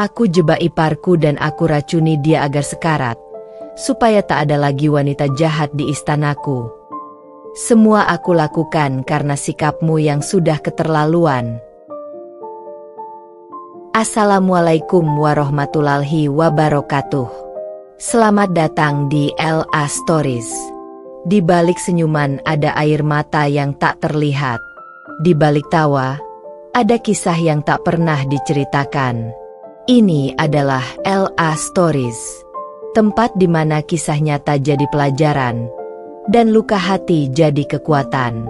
Aku jebak iparku dan aku racuni dia agar sekarat, supaya tak ada lagi wanita jahat di istanaku. Semua aku lakukan karena sikapmu yang sudah keterlaluan. Assalamualaikum warahmatullahi wabarakatuh. Selamat datang di LA Stories. Di balik senyuman ada air mata yang tak terlihat. Di balik tawa, ada kisah yang tak pernah diceritakan. Ini adalah LA Stories, tempat di mana kisah nyata jadi pelajaran, dan luka hati jadi kekuatan.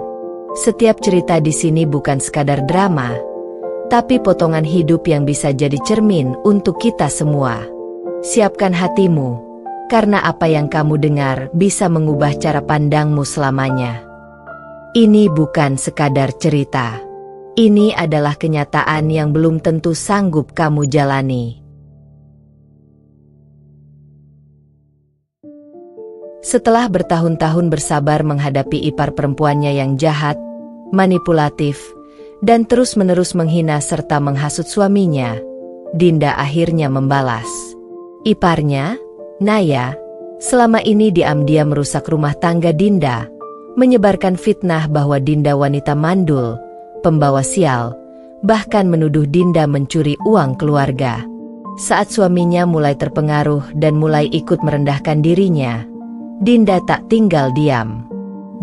Setiap cerita di sini bukan sekadar drama, tapi potongan hidup yang bisa jadi cermin untuk kita semua. Siapkan hatimu, karena apa yang kamu dengar bisa mengubah cara pandangmu selamanya. Ini bukan sekadar cerita. Ini adalah kenyataan yang belum tentu sanggup kamu jalani. Setelah bertahun-tahun bersabar menghadapi ipar perempuannya yang jahat, manipulatif, dan terus-menerus menghina serta menghasut suaminya, Dinda akhirnya membalas. Iparnya, Naya, selama ini diam-diam merusak rumah tangga Dinda, menyebarkan fitnah bahwa Dinda wanita mandul, pembawa sial, bahkan menuduh Dinda mencuri uang keluarga. Saat suaminya mulai terpengaruh dan mulai ikut merendahkan dirinya, Dinda tak tinggal diam.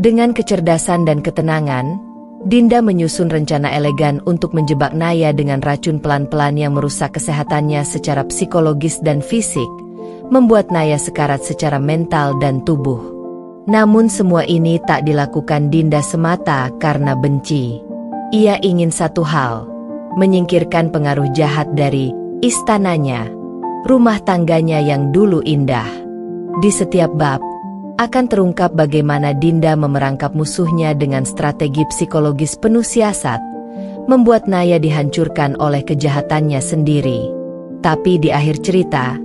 Dengan kecerdasan dan ketenangan, Dinda menyusun rencana elegan untuk menjebak Naya dengan racun pelan-pelan yang merusak kesehatannya secara psikologis dan fisik, membuat Naya sekarat secara mental dan tubuh. Namun semua ini tak dilakukan Dinda semata karena benci. Ia ingin satu hal, menyingkirkan pengaruh jahat dari istananya, rumah tangganya yang dulu indah. Di setiap bab, akan terungkap bagaimana Dinda memerangkap musuhnya dengan strategi psikologis penuh siasat, membuat Naya dihancurkan oleh kejahatannya sendiri. Tapi di akhir cerita,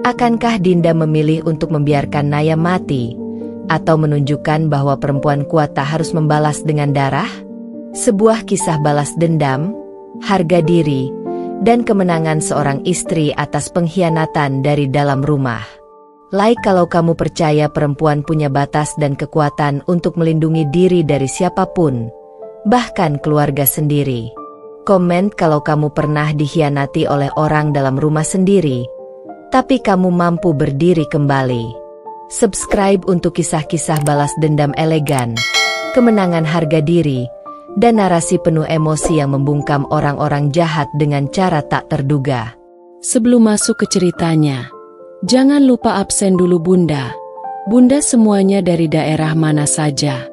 akankah Dinda memilih untuk membiarkan Naya mati, atau menunjukkan bahwa perempuan kuat tak harus membalas dengan darah? Sebuah kisah balas dendam, harga diri, dan kemenangan seorang istri atas pengkhianatan dari dalam rumah. Like kalau kamu percaya perempuan punya batas dan kekuatan untuk melindungi diri dari siapapun, bahkan keluarga sendiri. Komen kalau kamu pernah dikhianati oleh orang dalam rumah sendiri, tapi kamu mampu berdiri kembali. Subscribe untuk kisah-kisah balas dendam elegan, kemenangan harga diri, dan narasi penuh emosi yang membungkam orang-orang jahat dengan cara tak terduga. Sebelum masuk ke ceritanya, jangan lupa absen dulu Bunda. Bunda semuanya dari daerah mana saja.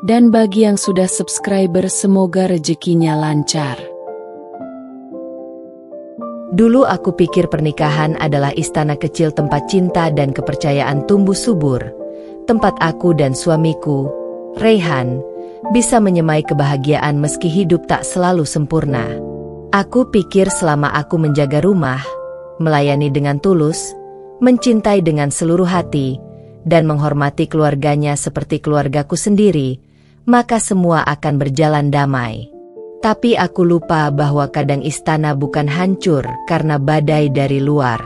Dan bagi yang sudah subscriber semoga rezekinya lancar. Dulu aku pikir pernikahan adalah istana kecil tempat cinta dan kepercayaan tumbuh subur. Tempat aku dan suamiku, Raihan, bisa menyemai kebahagiaan meski hidup tak selalu sempurna. Aku pikir selama aku menjaga rumah, melayani dengan tulus, mencintai dengan seluruh hati, dan menghormati keluarganya seperti keluargaku sendiri, maka semua akan berjalan damai. Tapi aku lupa bahwa kadang istana bukan hancur karena badai dari luar.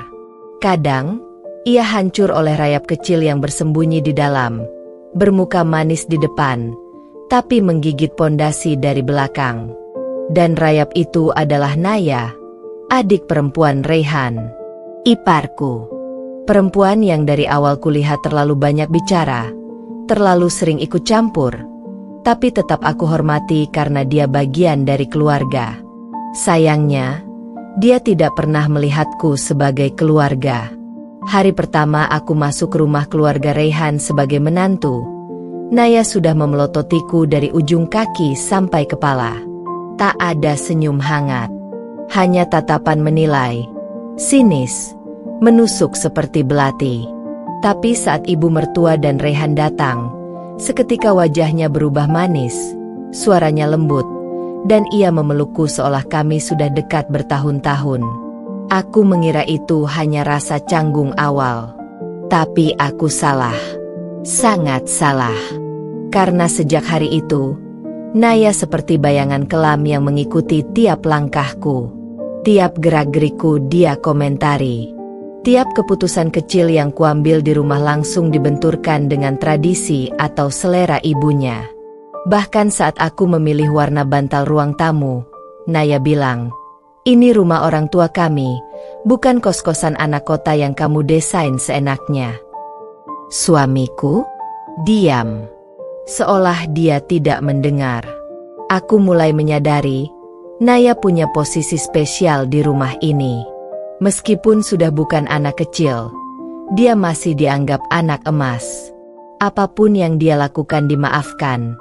Kadang, ia hancur oleh rayap kecil yang bersembunyi di dalam, bermuka manis di depan, tapi menggigit pondasi dari belakang. Dan rayap itu adalah Naya, adik perempuan Raihan, iparku. Perempuan yang dari awal kulihat terlalu banyak bicara, terlalu sering ikut campur, tapi tetap aku hormati karena dia bagian dari keluarga. Sayangnya, dia tidak pernah melihatku sebagai keluarga. Hari pertama aku masuk rumah keluarga Raihan sebagai menantu, Naya sudah memelototiku dari ujung kaki sampai kepala. Tak ada senyum hangat, hanya tatapan menilai, sinis, menusuk seperti belati. Tapi saat ibu mertua dan Raihan datang, seketika wajahnya berubah manis, suaranya lembut, dan ia memelukku seolah kami sudah dekat bertahun-tahun. Aku mengira itu hanya rasa canggung awal. Tapi aku salah. Sangat salah. Karena sejak hari itu, Naya seperti bayangan kelam yang mengikuti tiap langkahku. Tiap gerak-gerikku dia komentari. Tiap keputusan kecil yang kuambil di rumah langsung dibenturkan dengan tradisi atau selera ibunya. Bahkan saat aku memilih warna bantal ruang tamu, Naya bilang, "Ini rumah orang tua kami, bukan kos-kosan anak kota yang kamu desain seenaknya." Suamiku diam, seolah dia tidak mendengar. Aku mulai menyadari, Naya punya posisi spesial di rumah ini. Meskipun sudah bukan anak kecil, dia masih dianggap anak emas. Apapun yang dia lakukan dimaafkan,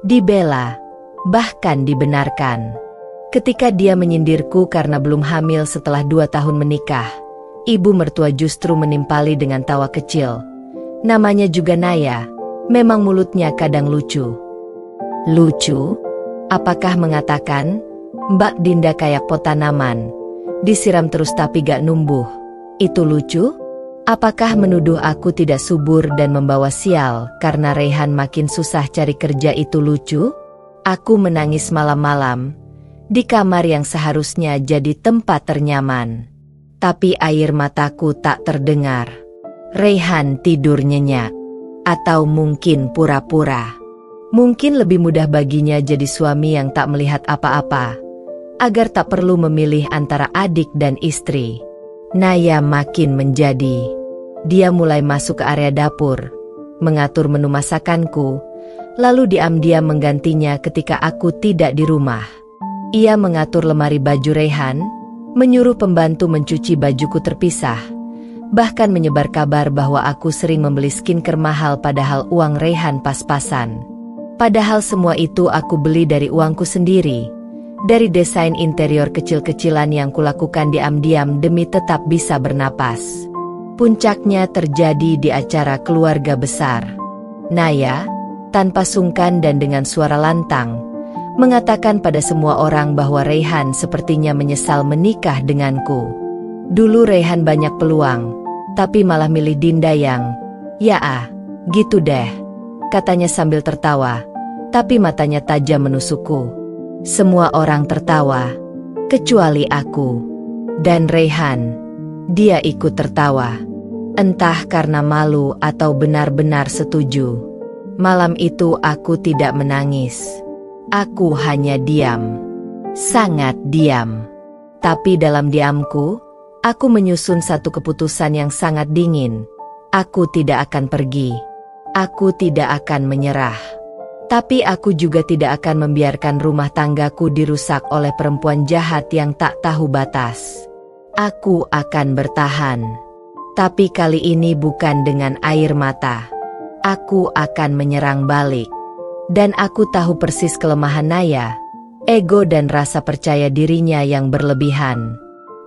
dibela, bahkan dibenarkan. Ketika dia menyindirku karena belum hamil setelah 2 tahun menikah, ibu mertua justru menimpali dengan tawa kecil. Namanya juga Naya, memang mulutnya kadang lucu. Lucu? Apakah mengatakan, "Mbak Dinda kayak pot tanaman, disiram terus tapi gak numbuh"? Itu lucu? Apakah menuduh aku tidak subur dan membawa sial karena Raihan makin susah cari kerja itu lucu? Aku menangis malam-malam, di kamar yang seharusnya jadi tempat ternyaman. Tapi air mataku tak terdengar. Raihan tidur nyenyak. Atau mungkin pura-pura. Mungkin lebih mudah baginya jadi suami yang tak melihat apa-apa, agar tak perlu memilih antara adik dan istri. Naya makin menjadi. Dia mulai masuk ke area dapur, mengatur menu masakanku, lalu diam-diam menggantinya ketika aku tidak di rumah. Ia mengatur lemari baju Raihan, menyuruh pembantu mencuci bajuku terpisah, bahkan menyebar kabar bahwa aku sering membeli skincare mahal padahal uang Raihan pas-pasan. Padahal semua itu aku beli dari uangku sendiri, dari desain interior kecil-kecilan yang kulakukan diam-diam demi tetap bisa bernapas. Puncaknya terjadi di acara keluarga besar. Naya, tanpa sungkan dan dengan suara lantang, mengatakan pada semua orang bahwa Raihan sepertinya menyesal menikah denganku. Dulu Raihan banyak peluang, tapi malah milih Dinda yang, gitu deh, katanya sambil tertawa. Tapi matanya tajam menusukku. Semua orang tertawa, kecuali aku. Dan Raihan, dia ikut tertawa. Entah karena malu atau benar-benar setuju. Malam itu aku tidak menangis. Aku hanya diam. Sangat diam. Tapi dalam diamku, aku menyusun satu keputusan yang sangat dingin. Aku tidak akan pergi. Aku tidak akan menyerah. Tapi aku juga tidak akan membiarkan rumah tanggaku dirusak oleh perempuan jahat yang tak tahu batas. Aku akan bertahan. Tapi kali ini bukan dengan air mata. Aku akan menyerang balik. Dan aku tahu persis kelemahan Naya, ego dan rasa percaya dirinya yang berlebihan.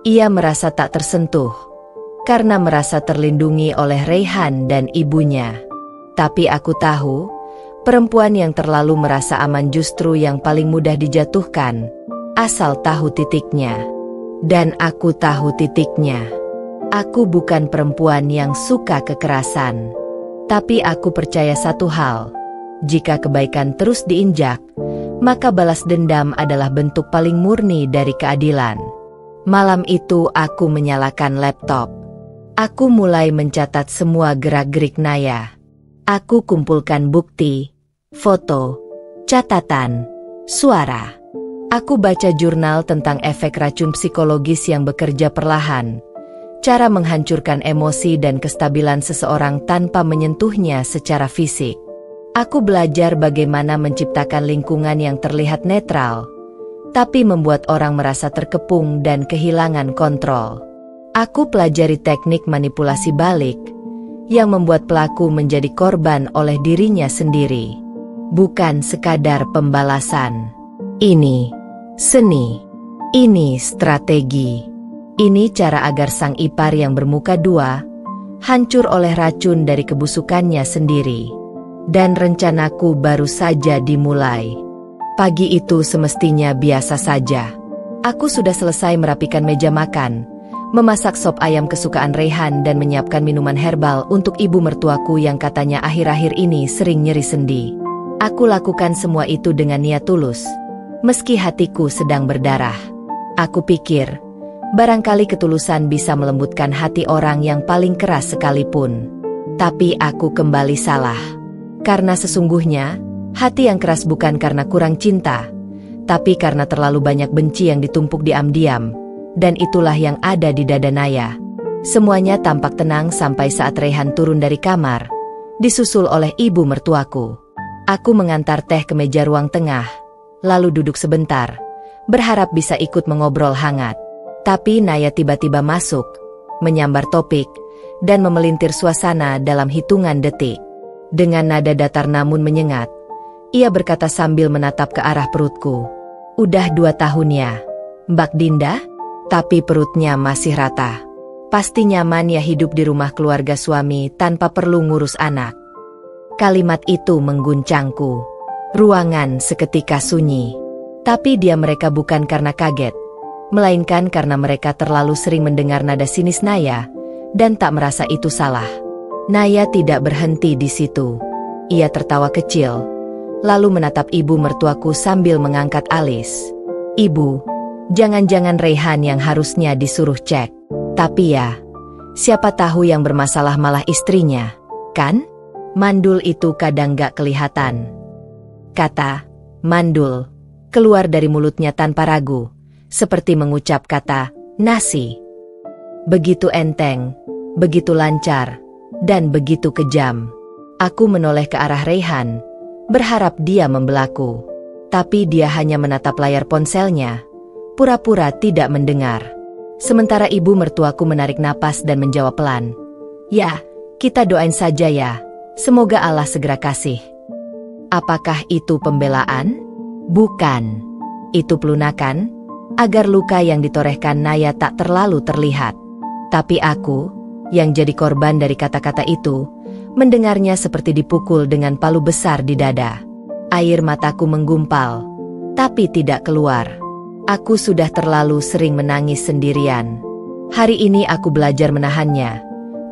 Ia merasa tak tersentuh, karena merasa terlindungi oleh Raihan dan ibunya. Tapi aku tahu, perempuan yang terlalu merasa aman justru yang paling mudah dijatuhkan, asal tahu titiknya. Dan aku tahu titiknya. Aku bukan perempuan yang suka kekerasan. Tapi aku percaya satu hal, jika kebaikan terus diinjak, maka balas dendam adalah bentuk paling murni dari keadilan. Malam itu aku menyalakan laptop. Aku mulai mencatat semua gerak-gerik Naya. Aku kumpulkan bukti, foto, catatan, suara. Aku baca jurnal tentang efek racun psikologis yang bekerja perlahan, cara menghancurkan emosi dan kestabilan seseorang tanpa menyentuhnya secara fisik. Aku belajar bagaimana menciptakan lingkungan yang terlihat netral, tapi membuat orang merasa terkepung dan kehilangan kontrol. Aku pelajari teknik manipulasi balik, yang membuat pelaku menjadi korban oleh dirinya sendiri. Bukan sekadar pembalasan. Ini seni. Ini strategi. Ini cara agar sang ipar yang bermuka dua hancur oleh racun dari kebusukannya sendiri. Dan rencanaku baru saja dimulai. Pagi itu semestinya biasa saja. Aku sudah selesai merapikan meja makan, memasak sop ayam kesukaan Raihan dan menyiapkan minuman herbal untuk ibu mertuaku yang katanya akhir-akhir ini sering nyeri sendi. Aku lakukan semua itu dengan niat tulus, meski hatiku sedang berdarah. Aku pikir, Barangkali ketulusan bisa melembutkan hati orang yang paling keras sekalipun. Tapi aku kembali salah. Karena sesungguhnya, hati yang keras bukan karena kurang cinta, tapi karena terlalu banyak benci yang ditumpuk diam-diam. Dan itulah yang ada di dada Naya. Semuanya tampak tenang sampai saat Raihan turun dari kamar, disusul oleh ibu mertuaku. Aku mengantar teh ke meja ruang tengah, lalu duduk sebentar, berharap bisa ikut mengobrol hangat. Tapi Naya tiba-tiba masuk, menyambar topik, dan memelintir suasana dalam hitungan detik. Dengan nada datar namun menyengat, ia berkata sambil menatap ke arah perutku. Udah 2 tahun ya, Mbak Dinda? Tapi perutnya masih rata. Pasti nyaman ya hidup di rumah keluarga suami tanpa perlu ngurus anak. Kalimat itu mengguncangku. Ruangan seketika sunyi. Tapi dia mereka bukan karena kaget, melainkan karena mereka terlalu sering mendengar nada sinis Naya, dan tak merasa itu salah. Naya tidak berhenti di situ. Ia tertawa kecil, lalu menatap ibu mertuaku sambil mengangkat alis. Ibu, jangan-jangan Raihan yang harusnya disuruh cek. Tapi ya, siapa tahu yang bermasalah malah istrinya, kan? Mandul itu kadang gak kelihatan. Kata mandul keluar dari mulutnya tanpa ragu, seperti mengucap kata nasi. Begitu enteng, begitu lancar, dan begitu kejam. Aku menoleh ke arah Raihan, berharap dia membelaku. Tapi dia hanya menatap layar ponselnya, pura-pura tidak mendengar. Sementara ibu mertuaku menarik napas dan menjawab pelan. Ya, kita doain saja ya, semoga Allah segera kasih. Apakah itu pembelaan? Bukan. Itu pelunakan, agar luka yang ditorehkan Naya tak terlalu terlihat. Tapi aku, yang jadi korban dari kata-kata itu, mendengarnya seperti dipukul dengan palu besar di dada. Air mataku menggumpal, tapi tidak keluar. Aku sudah terlalu sering menangis sendirian. Hari ini aku belajar menahannya,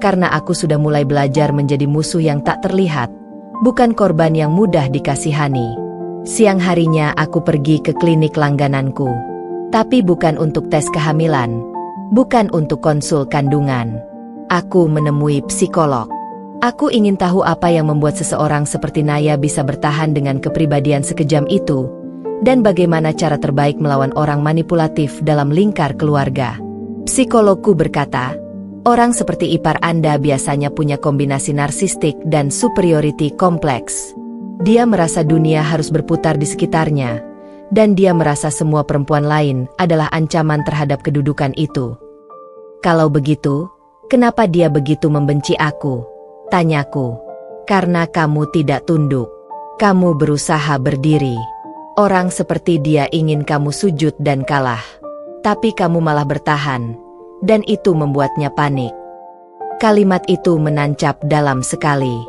karena aku sudah mulai belajar menjadi musuh yang tak terlihat, bukan korban yang mudah dikasihani. Siang harinya aku pergi ke klinik langgananku, tapi bukan untuk tes kehamilan, bukan untuk konsul kandungan. Aku menemui psikolog. Aku ingin tahu apa yang membuat seseorang seperti Naya bisa bertahan dengan kepribadian sekejam itu, dan bagaimana cara terbaik melawan orang manipulatif dalam lingkar keluarga. Psikologku berkata, orang seperti ipar Anda biasanya punya kombinasi narsistik dan superiority kompleks. Dia merasa dunia harus berputar di sekitarnya, dan dia merasa semua perempuan lain adalah ancaman terhadap kedudukan itu. Kalau begitu, kenapa dia begitu membenci aku? Tanyaku. Karena kamu tidak tunduk. Kamu berusaha berdiri. Orang seperti dia ingin kamu sujud dan kalah. Tapi kamu malah bertahan, dan itu membuatnya panik. Kalimat itu menancap dalam sekali.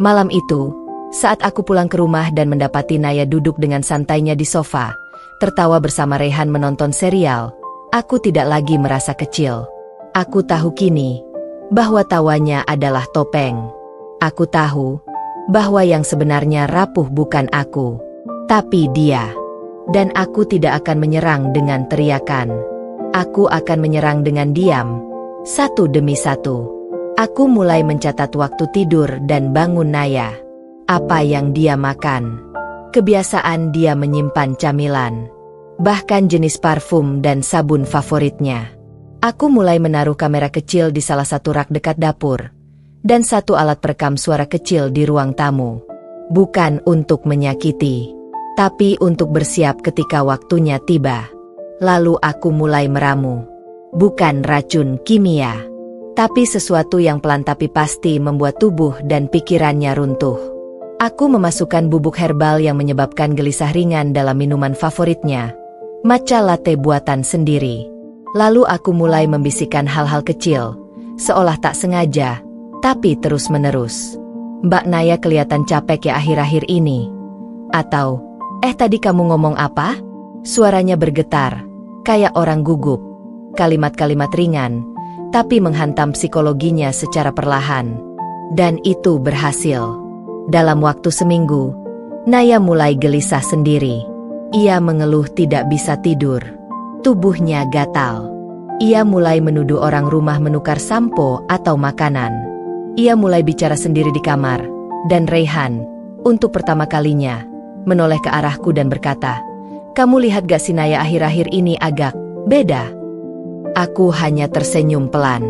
Malam itu, saat aku pulang ke rumah dan mendapati Naya duduk dengan santainya di sofa, tertawa bersama Raihan menonton serial, aku tidak lagi merasa kecil. Aku tahu kini bahwa tawanya adalah topeng. Aku tahu bahwa yang sebenarnya rapuh bukan aku, tapi dia. Dan aku tidak akan menyerang dengan teriakan. Aku akan menyerang dengan diam, satu demi satu. Aku mulai mencatat waktu tidur dan bangun Naya. Apa yang dia makan. Kebiasaan dia menyimpan camilan. Bahkan jenis parfum dan sabun favoritnya. Aku mulai menaruh kamera kecil di salah satu rak dekat dapur, dan satu alat perekam suara kecil di ruang tamu. Bukan untuk menyakiti, tapi untuk bersiap ketika waktunya tiba. Lalu aku mulai meramu. Bukan racun kimia, tapi sesuatu yang pelan tapi pasti membuat tubuh dan pikirannya runtuh. Aku memasukkan bubuk herbal yang menyebabkan gelisah ringan dalam minuman favoritnya, matcha latte buatan sendiri. Lalu aku mulai membisikkan hal-hal kecil, seolah tak sengaja, tapi terus-menerus. Mbak Naya kelihatan capek ya akhir-akhir ini. Atau, tadi kamu ngomong apa? Suaranya bergetar, kayak orang gugup. Kalimat-kalimat ringan, tapi menghantam psikologinya secara perlahan. Dan itu berhasil. Dalam waktu seminggu, Naya mulai gelisah sendiri. Ia mengeluh tidak bisa tidur. Tubuhnya gatal. Ia mulai menuduh orang rumah menukar sampo atau makanan. Ia mulai bicara sendiri di kamar, dan Raihan, untuk pertama kalinya, menoleh ke arahku dan berkata, "Kamu lihat gak si Naya akhir-akhir ini agak beda?" Aku hanya tersenyum pelan.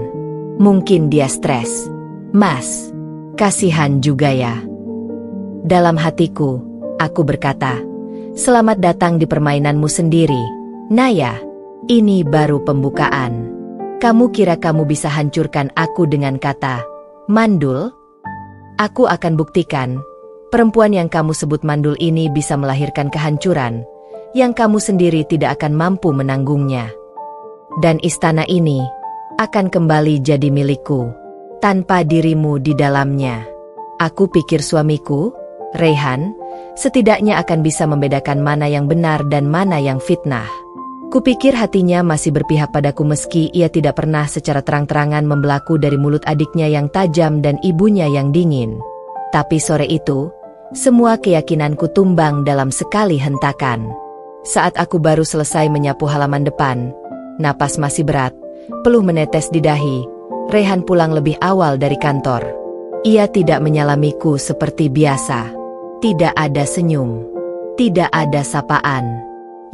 Mungkin dia stres. Mas, kasihan juga ya. Dalam hatiku, aku berkata, "Selamat datang di permainanmu sendiri, Naya. Ini baru pembukaan. Kamu kira kamu bisa hancurkan aku dengan kata mandul? Aku akan buktikan, perempuan yang kamu sebut mandul ini bisa melahirkan kehancuran, yang kamu sendiri tidak akan mampu menanggungnya. Dan istana ini akan kembali jadi milikku, tanpa dirimu di dalamnya." Aku pikir suamiku, Raihan, setidaknya akan bisa membedakan mana yang benar dan mana yang fitnah. Kupikir hatinya masih berpihak padaku meski ia tidak pernah secara terang-terangan membelaku dari mulut adiknya yang tajam dan ibunya yang dingin. Tapi sore itu, semua keyakinanku tumbang dalam sekali hentakan. Saat aku baru selesai menyapu halaman depan, napas masih berat, peluh menetes di dahi, Raihan pulang lebih awal dari kantor. Ia tidak menyalamiku seperti biasa. Tidak ada senyum. Tidak ada sapaan.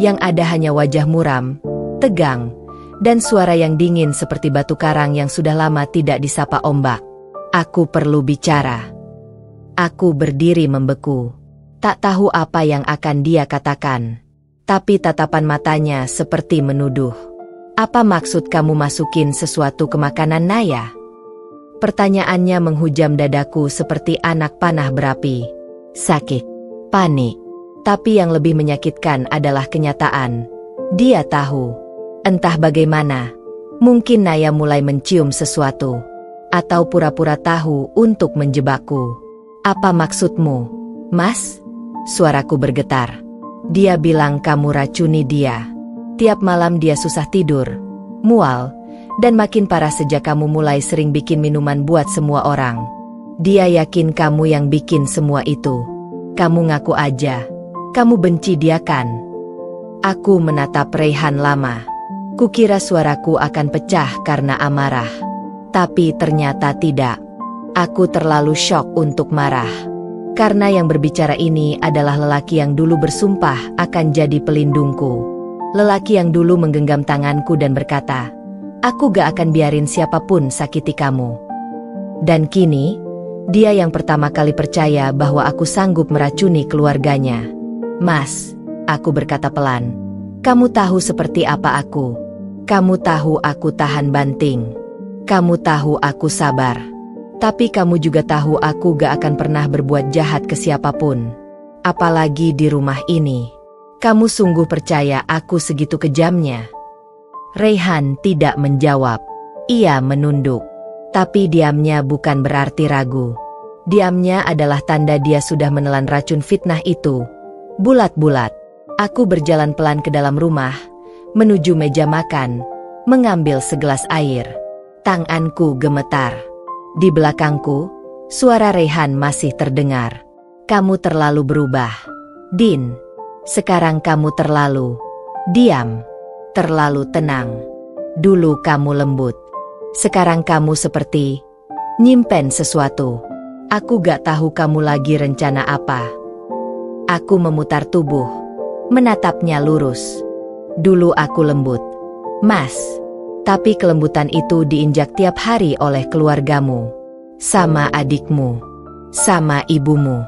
Yang ada hanya wajah muram, tegang, dan suara yang dingin seperti batu karang yang sudah lama tidak disapa ombak. Aku perlu bicara. Aku berdiri membeku. Tak tahu apa yang akan dia katakan. Tapi tatapan matanya seperti menuduh. "Apa maksud kamu masukin sesuatu ke makanan Naya?" Pertanyaannya menghujam dadaku seperti anak panah berapi. Sakit, panik. Tapi yang lebih menyakitkan adalah kenyataan. Dia tahu. Entah bagaimana. Mungkin Naya mulai mencium sesuatu. Atau pura-pura tahu untuk menjebakku. "Apa maksudmu, Mas?" Suaraku bergetar. "Dia bilang kamu racuni dia. Tiap malam dia susah tidur, mual, dan makin parah sejak kamu mulai sering bikin minuman buat semua orang. Dia yakin kamu yang bikin semua itu. Kamu ngaku aja. Kamu benci dia kan?" Aku menatap Raihan lama. Kukira suaraku akan pecah karena amarah. Tapi ternyata tidak. Aku terlalu syok untuk marah. Karena yang berbicara ini adalah lelaki yang dulu bersumpah akan jadi pelindungku. Lelaki yang dulu menggenggam tanganku dan berkata, "Aku gak akan biarin siapapun sakiti kamu." Dan kini, dia yang pertama kali percaya bahwa aku sanggup meracuni keluarganya. "Mas," aku berkata pelan, "kamu tahu seperti apa aku. Kamu tahu aku tahan banting. Kamu tahu aku sabar. Tapi kamu juga tahu aku gak akan pernah berbuat jahat ke siapapun. Apalagi di rumah ini. Kamu sungguh percaya aku segitu kejamnya?" Raihan tidak menjawab. Ia menunduk. Tapi diamnya bukan berarti ragu. Diamnya adalah tanda dia sudah menelan racun fitnah itu. Bulat-bulat. Aku berjalan pelan ke dalam rumah, menuju meja makan, mengambil segelas air. Tanganku gemetar. Di belakangku, suara Raihan masih terdengar. "Kamu terlalu berubah, Din. Sekarang kamu terlalu diam, terlalu tenang. Dulu kamu lembut. Sekarang kamu seperti nyimpen sesuatu. Aku gak tahu kamu lagi rencana apa." Aku memutar tubuh, menatapnya lurus. "Dulu aku lembut, Mas. Tapi kelembutan itu diinjak tiap hari oleh keluargamu. Sama adikmu. Sama ibumu.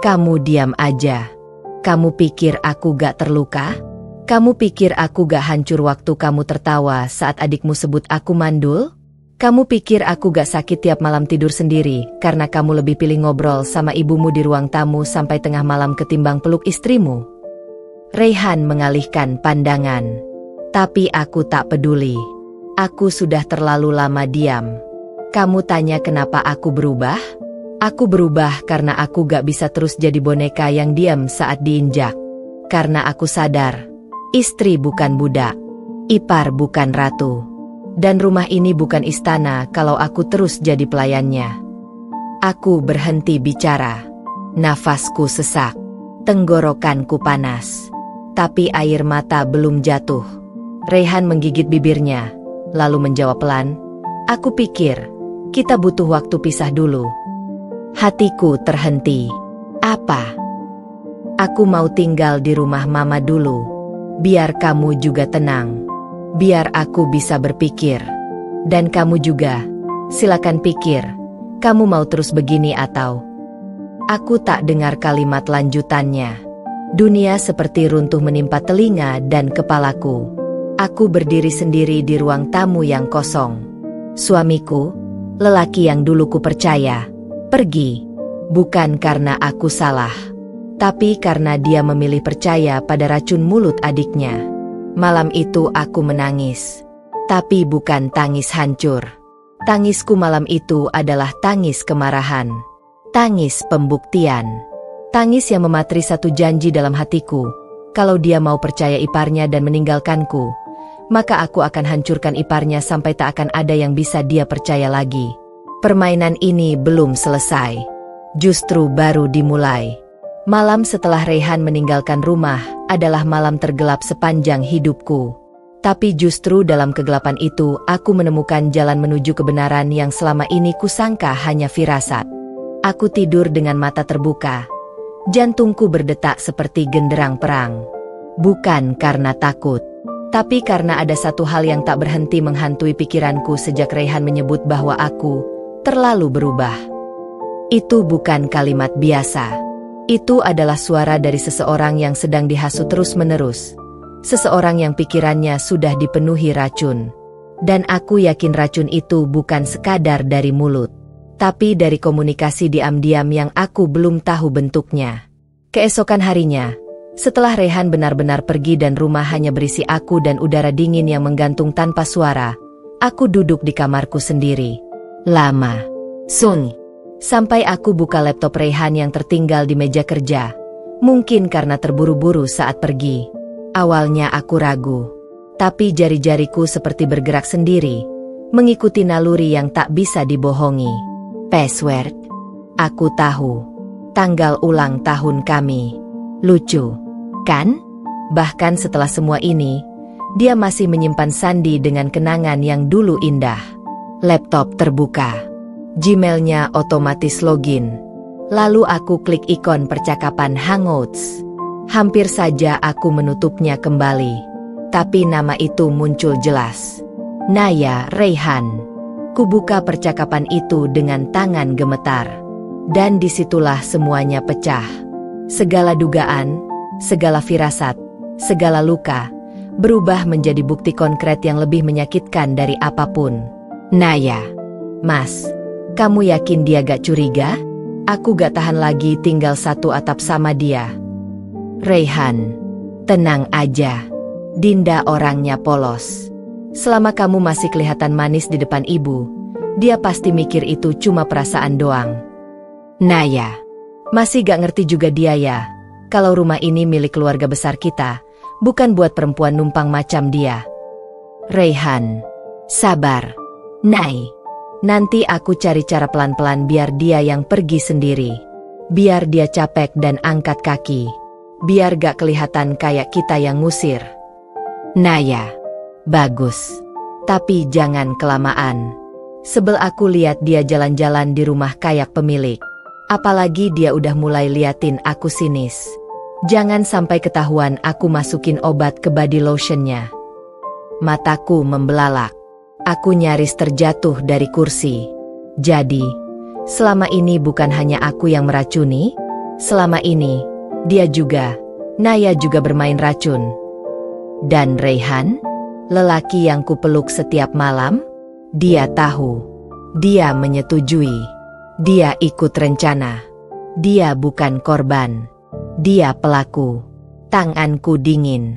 Kamu diam aja. Kamu pikir aku gak terluka? Kamu pikir aku gak hancur waktu kamu tertawa saat adikmu sebut aku mandul? Kamu pikir aku gak sakit tiap malam tidur sendiri karena kamu lebih pilih ngobrol sama ibumu di ruang tamu sampai tengah malam ketimbang peluk istrimu?" Raihan mengalihkan pandangan. Tapi aku tak peduli. Aku sudah terlalu lama diam. "Kamu tanya kenapa aku berubah? Aku berubah karena aku gak bisa terus jadi boneka yang diam saat diinjak. Karena aku sadar, istri bukan budak, ipar bukan ratu. Dan rumah ini bukan istana kalau aku terus jadi pelayannya." Aku berhenti bicara. Nafasku sesak. Tenggorokanku panas. Tapi air mata belum jatuh. Raihan menggigit bibirnya, lalu menjawab pelan, "Aku pikir, kita butuh waktu pisah dulu." Hatiku terhenti. Apa? Aku mau tinggal di rumah mama dulu. Biar kamu juga tenang. Biar aku bisa berpikir. Dan kamu juga. Silakan pikir. Kamu mau terus begini atau... Aku tak dengar kalimat lanjutannya. Dunia seperti runtuh menimpa telinga dan kepalaku. Aku berdiri sendiri di ruang tamu yang kosong. Suamiku, lelaki yang dulu ku percaya, pergi. Bukan karena aku salah, tapi karena dia memilih percaya pada racun mulut adiknya. Malam itu aku menangis. Tapi bukan tangis hancur. Tangisku malam itu adalah tangis kemarahan. Tangis pembuktian. Tangis yang mematri satu janji dalam hatiku. Kalau dia mau percaya iparnya dan meninggalkanku, maka aku akan hancurkan iparnya sampai tak akan ada yang bisa dia percaya lagi. Permainan ini belum selesai. Justru baru dimulai. Malam setelah Raihan meninggalkan rumah adalah malam tergelap sepanjang hidupku. Tapi justru dalam kegelapan itu aku menemukan jalan menuju kebenaran yang selama ini kusangka hanya firasat. Aku tidur dengan mata terbuka. Jantungku berdetak seperti genderang perang. Bukan karena takut, tapi karena ada satu hal yang tak berhenti menghantui pikiranku sejak Raihan menyebut bahwa aku terlalu berubah. Itu bukan kalimat biasa. Itu adalah suara dari seseorang yang sedang dihasut terus-menerus. Seseorang yang pikirannya sudah dipenuhi racun. Dan aku yakin racun itu bukan sekadar dari mulut, tapi dari komunikasi diam-diam yang aku belum tahu bentuknya. Keesokan harinya, setelah Raihan benar-benar pergi dan rumah hanya berisi aku dan udara dingin yang menggantung tanpa suara, aku duduk di kamarku sendiri. Lama. Sampai aku buka laptop Raihan yang tertinggal di meja kerja. Mungkin karena terburu-buru saat pergi. Awalnya aku ragu. Tapi jari-jariku seperti bergerak sendiri, mengikuti naluri yang tak bisa dibohongi. Password. Aku tahu. Tanggal ulang tahun kami. Lucu, kan? Bahkan setelah semua ini, dia masih menyimpan sandi dengan kenangan yang dulu indah. Laptop terbuka. Gmailnya otomatis login. Lalu aku klik ikon percakapan Hangouts. Hampir saja aku menutupnya kembali. Tapi nama itu muncul jelas. Naya Raihan. Kubuka percakapan itu dengan tangan gemetar. Dan disitulah semuanya pecah. Segala dugaan, segala firasat, segala luka, berubah menjadi bukti konkret yang lebih menyakitkan dari apapun. Naya. Mas, kamu yakin dia gak curiga? Aku gak tahan lagi tinggal satu atap sama dia. Raihan. Tenang aja. Dinda orangnya polos. Selama kamu masih kelihatan manis di depan ibu, dia pasti mikir itu cuma perasaan doang. Naya. Masih gak ngerti juga dia ya, kalau rumah ini milik keluarga besar kita, bukan buat perempuan numpang macam dia. Raihan. Sabar. Nay. Nanti aku cari cara pelan-pelan biar dia yang pergi sendiri. Biar dia capek dan angkat kaki. Biar gak kelihatan kayak kita yang ngusir. Naya. Bagus. Tapi jangan kelamaan. Sebel aku lihat dia jalan-jalan di rumah kayak pemilik. Apalagi dia udah mulai liatin aku sinis. Jangan sampai ketahuan aku masukin obat ke body lotionnya. Mataku membelalak. Aku nyaris terjatuh dari kursi. Jadi, selama ini bukan hanya aku yang meracuni. Selama ini, dia juga, Naya juga bermain racun. Dan Raihan, lelaki yang kupeluk setiap malam, dia tahu. Dia menyetujui. Dia ikut rencana. Dia bukan korban. Dia pelaku. Tanganku dingin.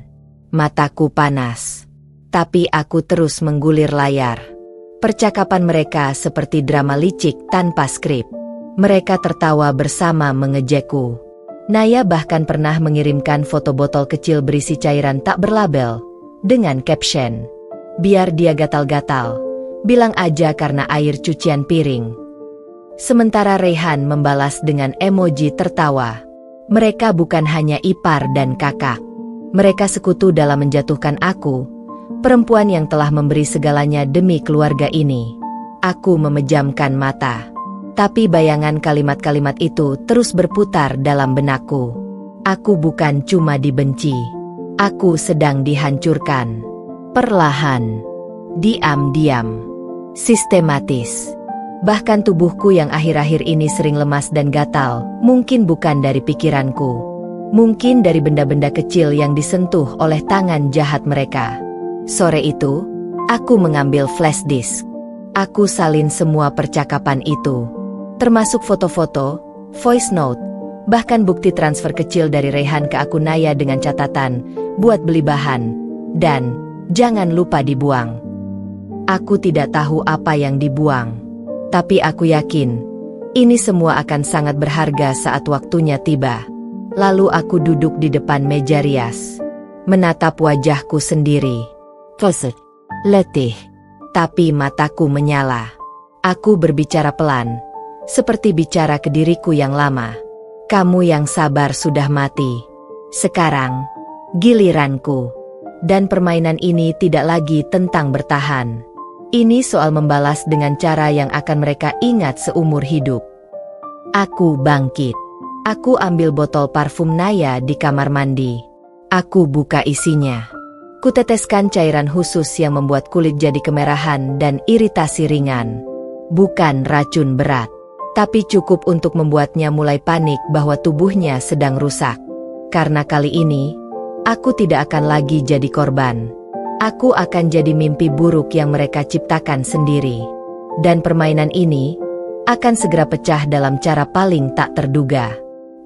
Mataku panas. Tapi aku terus menggulir layar. Percakapan mereka seperti drama licik tanpa skrip. Mereka tertawa bersama mengejekku. Naya bahkan pernah mengirimkan foto botol kecil berisi cairan tak berlabel. Dengan caption, "Biar dia gatal-gatal. Bilang aja karena air cucian piring." Sementara Raihan membalas dengan emoji tertawa. Mereka bukan hanya ipar dan kakak. Mereka sekutu dalam menjatuhkan aku, Perempuan yang telah memberi segalanya demi keluarga ini. Aku memejamkan mata. Tapi bayangan kalimat-kalimat itu terus berputar dalam benakku. Aku bukan cuma dibenci. Aku sedang dihancurkan. Perlahan. Diam-diam. Sistematis. Bahkan tubuhku yang akhir-akhir ini sering lemas dan gatal, mungkin bukan dari pikiranku. Mungkin dari benda-benda kecil yang disentuh oleh tangan jahat mereka. Sore itu, aku mengambil flash disk. Aku salin semua percakapan itu. Termasuk foto-foto, voice note, bahkan bukti transfer kecil dari Rehan ke akun Naya dengan catatan, buat beli bahan, dan jangan lupa dibuang. Aku tidak tahu apa yang dibuang. Tapi aku yakin, ini semua akan sangat berharga saat waktunya tiba. Lalu aku duduk di depan meja rias, menatap wajahku sendiri. Kesek, letih, tapi mataku menyala. Aku berbicara pelan, seperti bicara ke diriku yang lama. Kamu yang sabar sudah mati. Sekarang, giliranku. Dan permainan ini tidak lagi tentang bertahan. Ini soal membalas dengan cara yang akan mereka ingat seumur hidup. Aku bangkit. Aku ambil botol parfum Naya di kamar mandi. Aku buka isinya. Kuteteskan cairan khusus yang membuat kulit jadi kemerahan dan iritasi ringan. Bukan racun berat, tapi cukup untuk membuatnya mulai panik bahwa tubuhnya sedang rusak. Karena kali ini, aku tidak akan lagi jadi korban. Aku akan jadi mimpi buruk yang mereka ciptakan sendiri. Dan permainan ini akan segera pecah dalam cara paling tak terduga.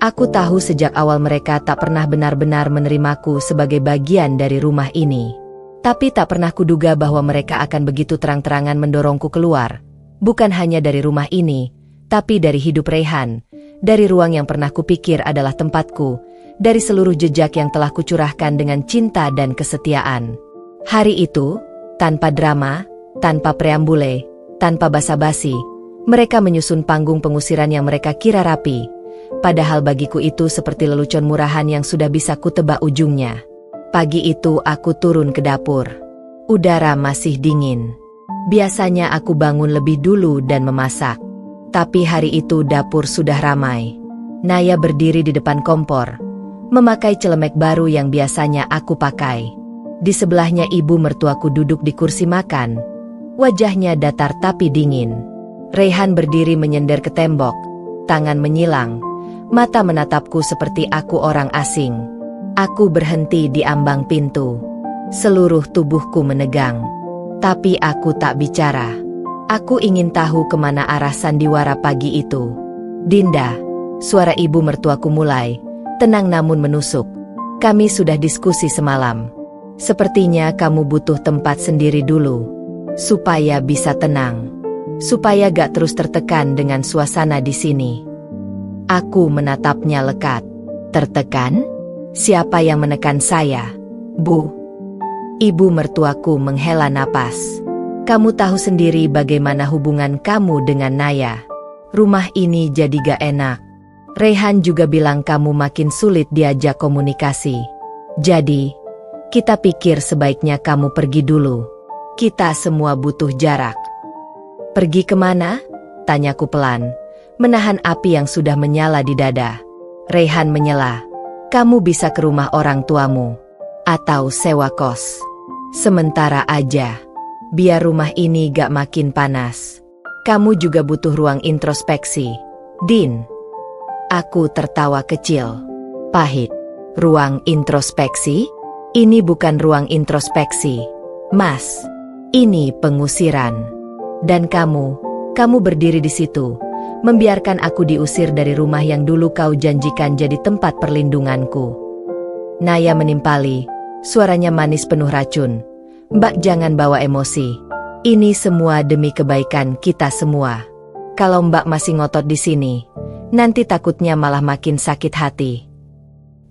Aku tahu sejak awal mereka tak pernah benar-benar menerimaku sebagai bagian dari rumah ini. Tapi tak pernah kuduga bahwa mereka akan begitu terang-terangan mendorongku keluar. Bukan hanya dari rumah ini, tapi dari hidup Rehan, dari ruang yang pernah kupikir adalah tempatku, dari seluruh jejak yang telah kucurahkan dengan cinta dan kesetiaan. Hari itu, tanpa drama, tanpa preambule, tanpa basa-basi, mereka menyusun panggung pengusiran yang mereka kira rapi. Padahal bagiku itu seperti lelucon murahan yang sudah bisa kutebak ujungnya. Pagi itu aku turun ke dapur. Udara masih dingin. Biasanya aku bangun lebih dulu dan memasak. Tapi hari itu dapur sudah ramai. Naya berdiri di depan kompor, memakai celemek baru yang biasanya aku pakai. Di sebelahnya ibu mertuaku duduk di kursi makan. Wajahnya datar tapi dingin. Rehan berdiri menyender ke tembok, tangan menyilang, mata menatapku seperti aku orang asing. Aku berhenti di ambang pintu. Seluruh tubuhku menegang. Tapi aku tak bicara. Aku ingin tahu kemana arah sandiwara pagi itu. Dinda, suara ibu mertuaku mulai, tenang namun menusuk. Kami sudah diskusi semalam. Sepertinya kamu butuh tempat sendiri dulu, supaya bisa tenang, supaya gak terus tertekan dengan suasana di sini. Aku menatapnya lekat. Tertekan? Siapa yang menekan saya? Bu. Ibu mertuaku menghela napas. Kamu tahu sendiri bagaimana hubungan kamu dengan Naya. Rumah ini jadi gak enak. Rehan juga bilang kamu makin sulit diajak komunikasi. Jadi, kita pikir sebaiknya kamu pergi dulu. Kita semua butuh jarak. Pergi kemana? Tanyaku pelan, menahan api yang sudah menyala di dada. Rehan menyela. Kamu bisa ke rumah orang tuamu. Atau sewa kos. Sementara aja. Biar rumah ini gak makin panas. Kamu juga butuh ruang introspeksi. Din. Aku tertawa kecil. Pahit. Ruang introspeksi? Ini bukan ruang introspeksi, Mas. Ini pengusiran. Dan kamu berdiri di situ, membiarkan aku diusir dari rumah yang dulu kau janjikan jadi tempat perlindunganku. Naya menimpali, suaranya manis penuh racun. Mbak jangan bawa emosi. Ini semua demi kebaikan kita semua. Kalau Mbak masih ngotot di sini, nanti takutnya malah makin sakit hati.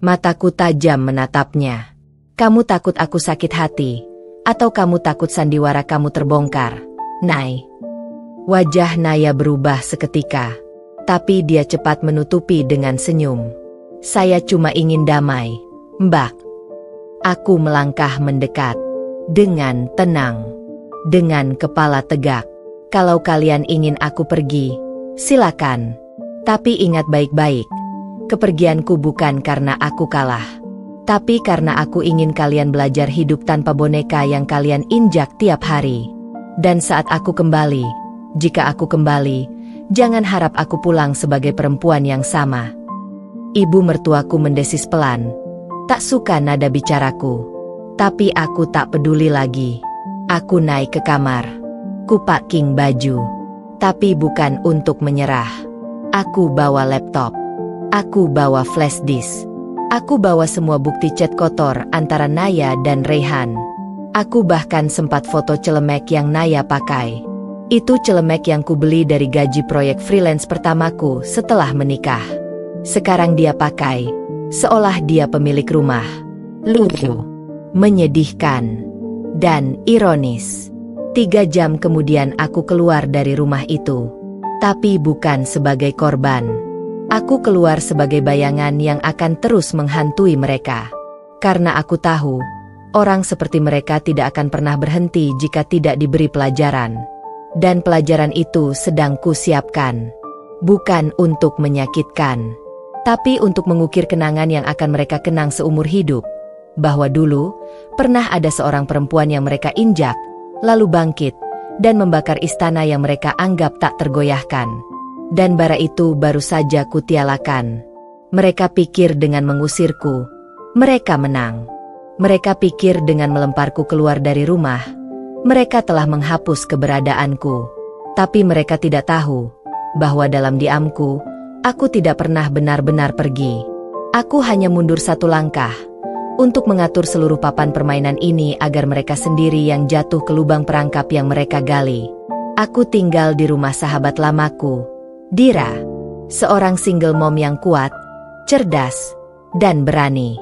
Mataku tajam menatapnya. Kamu takut aku sakit hati? Atau kamu takut sandiwara kamu terbongkar? Nay. Wajah Naya berubah seketika. Tapi dia cepat menutupi dengan senyum. Saya cuma ingin damai, Mbak. Aku melangkah mendekat. dengan tenang, dengan kepala tegak. Kalau kalian ingin aku pergi, silakan. Tapi ingat baik-baik, kepergianku bukan karena aku kalah, tapi karena aku ingin kalian belajar hidup tanpa boneka yang kalian injak tiap hari. Dan saat aku kembali, jika aku kembali, jangan harap aku pulang sebagai perempuan yang sama. Ibu mertuaku mendesis pelan, tak suka nada bicaraku. Tapi aku tak peduli lagi. Aku naik ke kamar. Kupacking baju. Tapi bukan untuk menyerah. Aku bawa laptop. Aku bawa flash disk. Aku bawa semua bukti chat kotor antara Naya dan Reyhan. Aku bahkan sempat foto celemek yang Naya pakai. Itu celemek yang kubeli dari gaji proyek freelance pertamaku setelah menikah. Sekarang dia pakai, seolah dia pemilik rumah. Lucu, menyedihkan, dan ironis. 3 jam kemudian aku keluar dari rumah itu. Tapi bukan sebagai korban. Aku keluar sebagai bayangan yang akan terus menghantui mereka. Karena aku tahu, orang seperti mereka tidak akan pernah berhenti jika tidak diberi pelajaran. Dan pelajaran itu sedang kusiapkan. Bukan untuk menyakitkan, tapi untuk mengukir kenangan yang akan mereka kenang seumur hidup. Bahwa dulu, pernah ada seorang perempuan yang mereka injak, lalu bangkit, dan membakar istana yang mereka anggap tak tergoyahkan. Dan bara itu baru saja kutialakan. Mereka pikir dengan mengusirku, mereka menang. Mereka pikir dengan melemparku keluar dari rumah, mereka telah menghapus keberadaanku. Tapi mereka tidak tahu, bahwa dalam diamku, aku tidak pernah benar-benar pergi. Aku hanya mundur 1 langkah, untuk mengatur seluruh papan permainan ini agar mereka sendiri yang jatuh ke lubang perangkap yang mereka gali. Aku tinggal di rumah sahabat lamaku, Dira, seorang single mom yang kuat, cerdas, dan berani.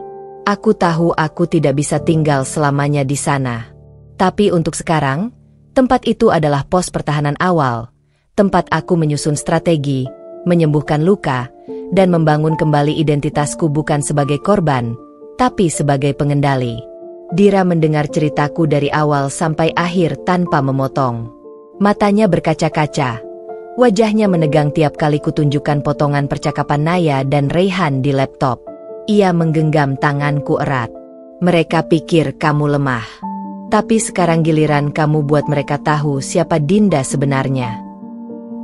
Aku tahu aku tidak bisa tinggal selamanya di sana. Tapi untuk sekarang, tempat itu adalah pos pertahanan awal, tempat aku menyusun strategi, menyembuhkan luka, dan membangun kembali identitasku bukan sebagai korban, tapi sebagai pengendali. Dira mendengar ceritaku dari awal sampai akhir tanpa memotong. Matanya berkaca-kaca. Wajahnya menegang tiap kali kutunjukkan potongan percakapan Naya dan Reyhan di laptop. Ia menggenggam tanganku erat. Mereka pikir kamu lemah. Tapi sekarang giliran kamu buat mereka tahu siapa Dinda sebenarnya.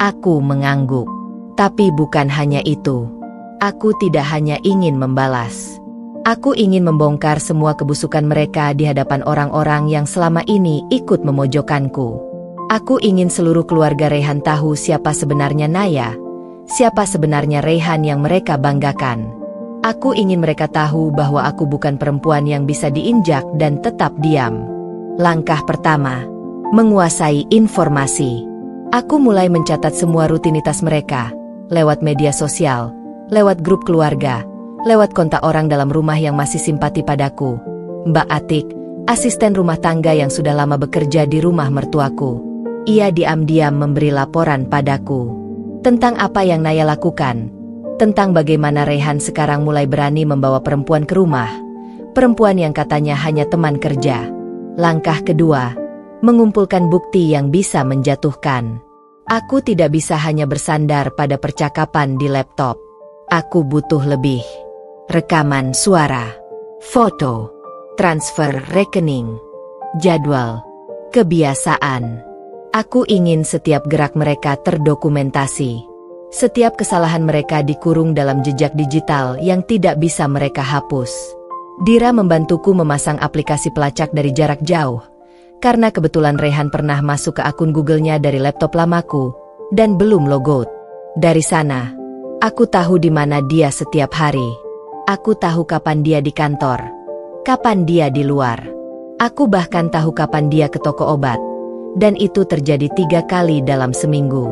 Aku mengangguk. Tapi bukan hanya itu. Aku tidak hanya ingin membalas. Aku ingin membongkar semua kebusukan mereka di hadapan orang-orang yang selama ini ikut memojokkanku. Aku ingin seluruh keluarga Reyhan tahu siapa sebenarnya Naya, siapa sebenarnya Reyhan yang mereka banggakan. Aku ingin mereka tahu bahwa aku bukan perempuan yang bisa diinjak dan tetap diam. Langkah pertama, menguasai informasi. Aku mulai mencatat semua rutinitas mereka, lewat media sosial, lewat grup keluarga, lewat kontak orang dalam rumah yang masih simpati padaku. Mbak Atik, asisten rumah tangga yang sudah lama bekerja di rumah mertuaku. Ia diam-diam memberi laporan padaku tentang apa yang Naya lakukan, tentang bagaimana Reyhan sekarang mulai berani membawa perempuan ke rumah, perempuan yang katanya hanya teman kerja. Langkah kedua, mengumpulkan bukti yang bisa menjatuhkan. Aku tidak bisa hanya bersandar pada percakapan di laptop. Aku butuh lebih. Rekaman suara, foto, transfer rekening, jadwal, kebiasaan. Aku ingin setiap gerak mereka terdokumentasi. Setiap kesalahan mereka dikurung dalam jejak digital yang tidak bisa mereka hapus. Dira membantuku memasang aplikasi pelacak dari jarak jauh, karena kebetulan Reyhan pernah masuk ke akun Google-nya dari laptop lamaku, dan belum logout. Dari sana, aku tahu di mana dia setiap hari. Aku tahu kapan dia di kantor, kapan dia di luar. Aku bahkan tahu kapan dia ke toko obat, dan itu terjadi 3 kali dalam seminggu.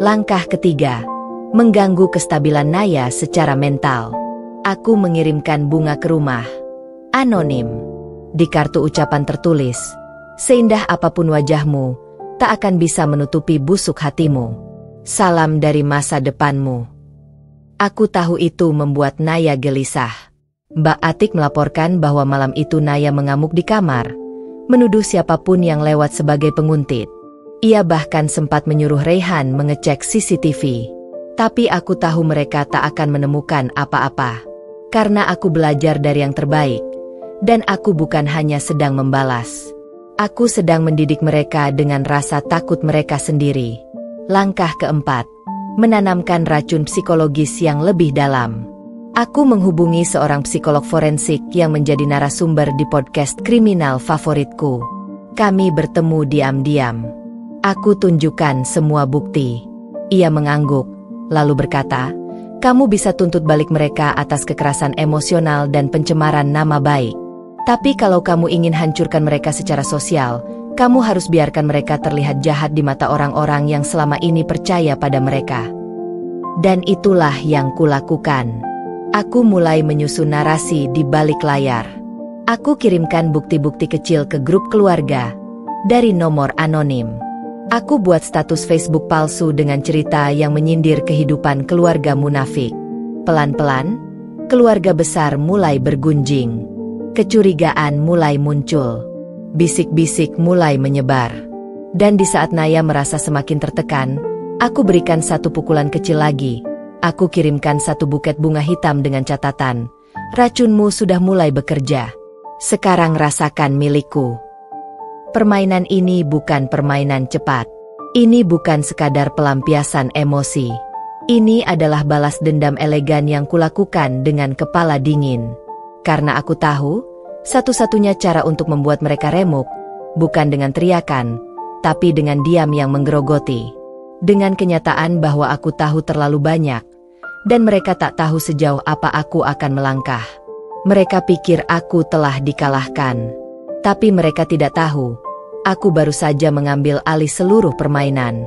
Langkah ketiga, mengganggu kestabilan Naya secara mental. Aku mengirimkan bunga ke rumah, anonim. Di kartu ucapan tertulis, seindah apapun wajahmu, tak akan bisa menutupi busuk hatimu. Salam dari masa depanmu. Aku tahu itu membuat Naya gelisah. Mbak Atik melaporkan bahwa malam itu Naya mengamuk di kamar, menuduh siapapun yang lewat sebagai penguntit. Ia bahkan sempat menyuruh Raihan mengecek CCTV. Tapi aku tahu mereka tak akan menemukan apa-apa. Karena aku belajar dari yang terbaik. Dan aku bukan hanya sedang membalas. Aku sedang mendidik mereka dengan rasa takut mereka sendiri. Langkah keempat, menanamkan racun psikologis yang lebih dalam. Aku menghubungi seorang psikolog forensik yang menjadi narasumber di podcast kriminal favoritku. Kami bertemu diam-diam. Aku tunjukkan semua bukti. Ia mengangguk, lalu berkata, "Kamu bisa tuntut balik mereka atas kekerasan emosional dan pencemaran nama baik. Tapi kalau kamu ingin hancurkan mereka secara sosial, kamu harus biarkan mereka terlihat jahat di mata orang-orang yang selama ini percaya pada mereka." Dan itulah yang kulakukan. Aku mulai menyusun narasi di balik layar. Aku kirimkan bukti-bukti kecil ke grup keluarga dari nomor anonim. Aku buat status Facebook palsu dengan cerita yang menyindir kehidupan keluarga munafik. Pelan-pelan, keluarga besar mulai bergunjing. Kecurigaan mulai muncul. Bisik-bisik mulai menyebar. Dan di saat Naya merasa semakin tertekan, aku berikan satu pukulan kecil lagi. Aku kirimkan satu buket bunga hitam dengan catatan, "Racunmu sudah mulai bekerja. Sekarang rasakan milikku." Permainan ini bukan permainan cepat. Ini bukan sekadar pelampiasan emosi. Ini adalah balas dendam elegan yang kulakukan dengan kepala dingin. Karena aku tahu, satu-satunya cara untuk membuat mereka remuk, bukan dengan teriakan, tapi dengan diam yang menggerogoti. Dengan kenyataan bahwa aku tahu terlalu banyak, dan mereka tak tahu sejauh apa aku akan melangkah. Mereka pikir aku telah dikalahkan. Tapi mereka tidak tahu, aku baru saja mengambil alih seluruh permainan.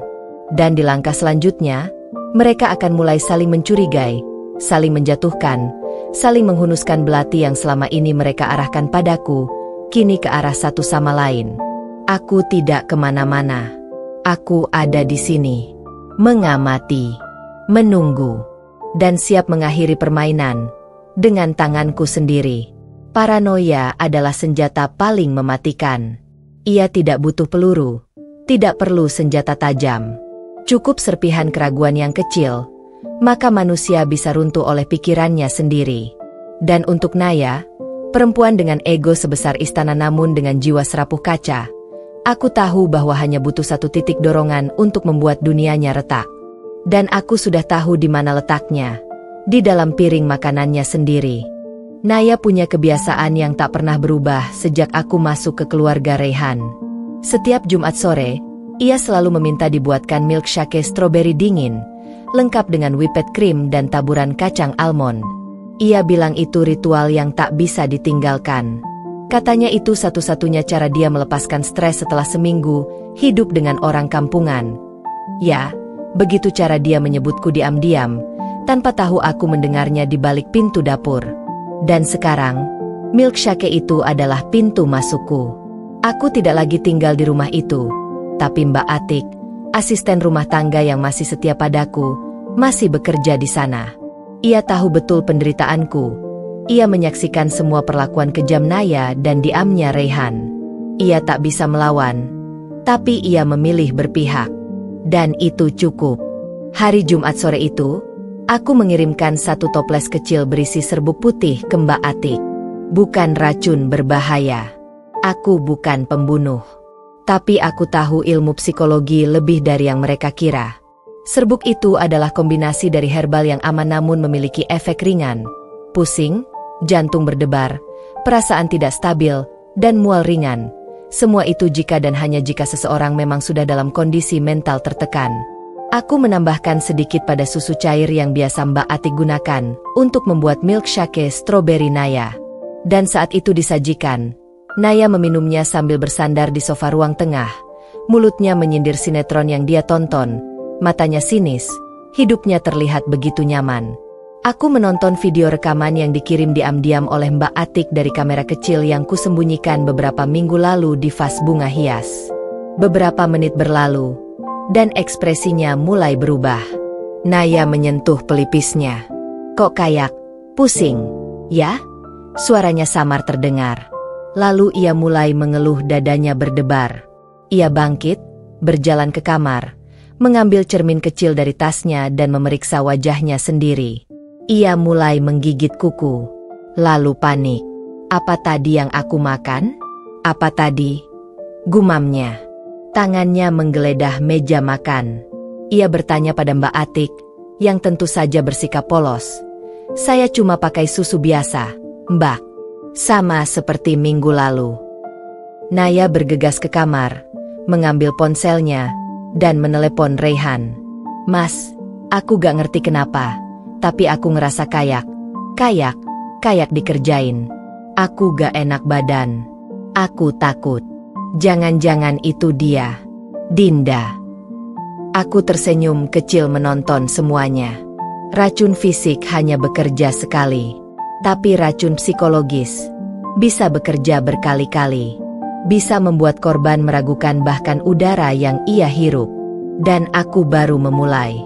Dan di langkah selanjutnya, mereka akan mulai saling mencurigai, saling menjatuhkan, saling menghunuskan belati yang selama ini mereka arahkan padaku, kini ke arah satu sama lain. Aku tidak kemana-mana. Aku ada di sini, mengamati, menunggu, dan siap mengakhiri permainan dengan tanganku sendiri. Paranoia adalah senjata paling mematikan. Ia tidak butuh peluru, tidak perlu senjata tajam. Cukup serpihan keraguan yang kecil, maka manusia bisa runtuh oleh pikirannya sendiri. Dan untuk Naya, perempuan dengan ego sebesar istana namun dengan jiwa serapuh kaca, aku tahu bahwa hanya butuh satu titik dorongan untuk membuat dunianya retak. Dan aku sudah tahu di mana letaknya, di dalam piring makanannya sendiri. Naya punya kebiasaan yang tak pernah berubah sejak aku masuk ke keluarga Raihan. Setiap Jumat sore, ia selalu meminta dibuatkan milkshake stroberi dingin, lengkap dengan whipped cream dan taburan kacang almond. Ia bilang itu ritual yang tak bisa ditinggalkan. Katanya itu satu-satunya cara dia melepaskan stres setelah seminggu hidup dengan orang kampungan. Ya, begitu cara dia menyebutku diam-diam, tanpa tahu aku mendengarnya di balik pintu dapur. Dan sekarang, milkshake itu adalah pintu masukku. Aku tidak lagi tinggal di rumah itu, tapi Mbak Atik, asisten rumah tangga yang masih setia padaku, masih bekerja di sana. Ia tahu betul penderitaanku. Ia menyaksikan semua perlakuan kejam Naya dan diamnya Raihan. Ia tak bisa melawan, tapi ia memilih berpihak. Dan itu cukup. Hari Jumat sore itu, aku mengirimkan satu toples kecil berisi serbuk putih ke Mbak Atik. Bukan racun berbahaya. Aku bukan pembunuh. Tapi aku tahu ilmu psikologi lebih dari yang mereka kira. Serbuk itu adalah kombinasi dari herbal yang aman namun memiliki efek ringan. Pusing, jantung berdebar, perasaan tidak stabil, dan mual ringan. Semua itu jika dan hanya jika seseorang memang sudah dalam kondisi mental tertekan. Aku menambahkan sedikit pada susu cair yang biasa Mbak Atik gunakan untuk membuat milkshake stroberi Naya. Dan saat itu disajikan, Naya meminumnya sambil bersandar di sofa ruang tengah. Mulutnya menyindir sinetron yang dia tonton, matanya sinis, hidupnya terlihat begitu nyaman. Aku menonton video rekaman yang dikirim diam-diam oleh Mbak Atik dari kamera kecil yang kusembunyikan beberapa minggu lalu di vas bunga hias. Beberapa menit berlalu, dan ekspresinya mulai berubah. Naya menyentuh pelipisnya. "Kok kayak pusing, ya?" Suaranya samar terdengar. Lalu ia mulai mengeluh, dadanya berdebar. Ia bangkit, berjalan ke kamar, mengambil cermin kecil dari tasnya dan memeriksa wajahnya sendiri. Ia mulai menggigit kuku, lalu panik. Apa tadi yang aku makan? Apa tadi? Gumamnya. Tangannya menggeledah meja makan. Ia bertanya pada Mbak Atik, yang tentu saja bersikap polos. Saya cuma pakai susu biasa, Mbak. Sama seperti minggu lalu. Naya bergegas ke kamar, mengambil ponselnya, dan menelepon Raihan. Mas, aku gak ngerti kenapa, tapi aku ngerasa kayak dikerjain. Aku gak enak badan. Aku takut. Jangan-jangan itu dia, Dinda. Aku tersenyum kecil menonton semuanya. Racun fisik hanya bekerja sekali, tapi racun psikologis bisa bekerja berkali-kali. Bisa membuat korban meragukan bahkan udara yang ia hirup. Dan aku baru memulai.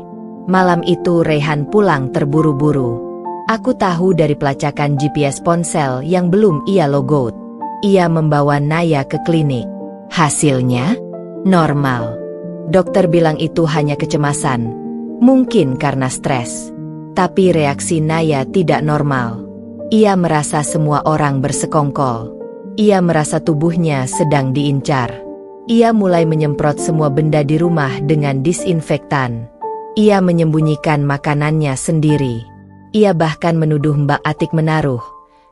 Malam itu Raihan pulang terburu-buru. Aku tahu dari pelacakan GPS ponsel yang belum ia logout. Ia membawa Naya ke klinik. Hasilnya normal. Dokter bilang itu hanya kecemasan, mungkin karena stres. Tapi reaksi Naya tidak normal. Ia merasa semua orang bersekongkol. Ia merasa tubuhnya sedang diincar. Ia mulai menyemprot semua benda di rumah dengan disinfektan. Ia menyembunyikan makanannya sendiri. Ia bahkan menuduh Mbak Atik menaruh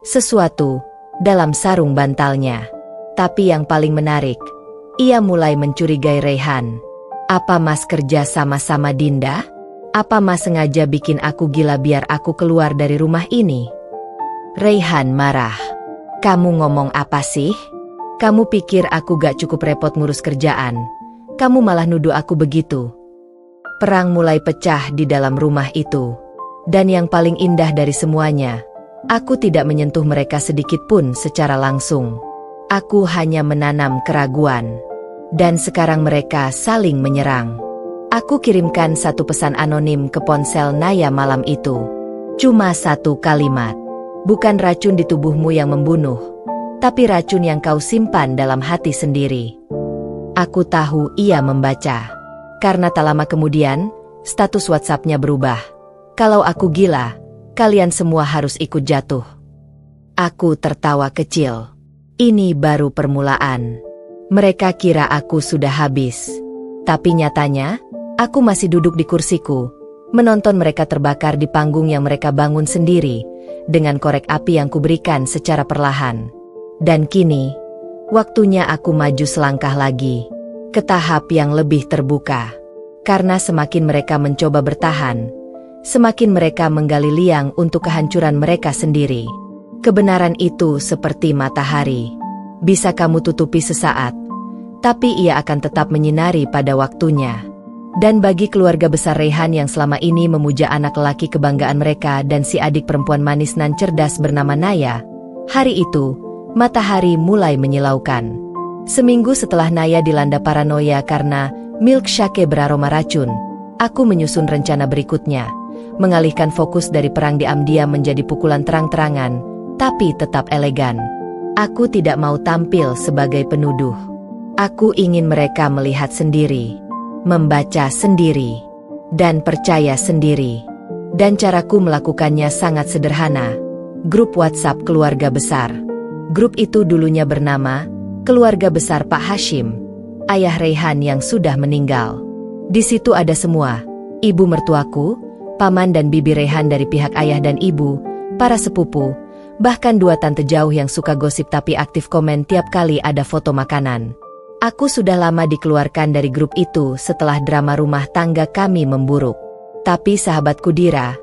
sesuatu dalam sarung bantalnya. Tapi yang paling menarik, ia mulai mencurigai Raihan. Apa Mas kerja sama-sama Dinda? Apa Mas sengaja bikin aku gila biar aku keluar dari rumah ini? Raihan marah. Kamu ngomong apa sih? Kamu pikir aku gak cukup repot ngurus kerjaan? Kamu malah nuduh aku begitu. Perang mulai pecah di dalam rumah itu. Dan yang paling indah dari semuanya, aku tidak menyentuh mereka sedikit pun secara langsung. Aku hanya menanam keraguan. Dan sekarang mereka saling menyerang. Aku kirimkan satu pesan anonim ke ponsel Naya malam itu. Cuma satu kalimat. Bukan racun di tubuhmu yang membunuh, tapi racun yang kau simpan dalam hati sendiri. Aku tahu ia membaca. Karena tak lama kemudian, status WhatsApp-nya berubah. Kalau aku gila, kalian semua harus ikut jatuh. Aku tertawa kecil. Ini baru permulaan. Mereka kira aku sudah habis. Tapi nyatanya, aku masih duduk di kursiku, menonton mereka terbakar di panggung yang mereka bangun sendiri, dengan korek api yang kuberikan secara perlahan. Dan kini, waktunya aku maju selangkah lagi, ke tahap yang lebih terbuka. Karena semakin mereka mencoba bertahan, semakin mereka menggali liang untuk kehancuran mereka sendiri. Kebenaran itu seperti matahari. Bisa kamu tutupi sesaat, tapi ia akan tetap menyinari pada waktunya. Dan bagi keluarga besar Raihan yang selama ini memuja anak lelaki kebanggaan mereka dan si adik perempuan manis nan cerdas bernama Naya, hari itu, matahari mulai menyilaukan. Seminggu setelah Naya dilanda paranoia karena milkshake beraroma racun, aku menyusun rencana berikutnya, mengalihkan fokus dari perang diam-diam menjadi pukulan terang-terangan, tapi tetap elegan. Aku tidak mau tampil sebagai penuduh. Aku ingin mereka melihat sendiri, membaca sendiri, dan percaya sendiri. Dan caraku melakukannya sangat sederhana. Grup WhatsApp keluarga besar. Grup itu dulunya bernama Keluarga Besar Pak Hashim, ayah Raihan yang sudah meninggal. Di situ ada semua, ibu mertuaku, paman dan bibi Raihan dari pihak ayah dan ibu, para sepupu, bahkan 2 tante jauh yang suka gosip tapi aktif komen tiap kali ada foto makanan. Aku sudah lama dikeluarkan dari grup itu setelah drama rumah tangga kami memburuk. Tapi sahabatku Dira,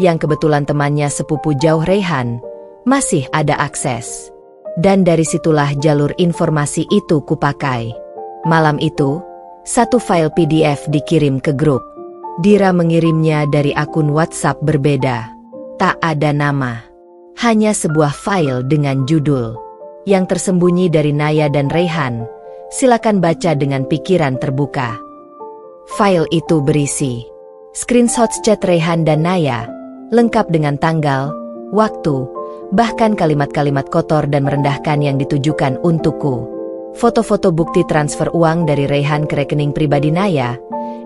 yang kebetulan temannya sepupu jauh Raihan, masih ada akses. Dan dari situlah jalur informasi itu kupakai. Malam itu, satu file PDF dikirim ke grup. Dira mengirimnya dari akun WhatsApp berbeda. Tak ada nama. Hanya sebuah file dengan judul yang tersembunyi dari Naya dan Raihan. Silakan baca dengan pikiran terbuka. File itu berisi screenshot chat Raihan dan Naya, lengkap dengan tanggal, waktu, bahkan kalimat-kalimat kotor dan merendahkan yang ditujukan untukku. Foto-foto bukti transfer uang dari Raihan ke rekening pribadi Naya,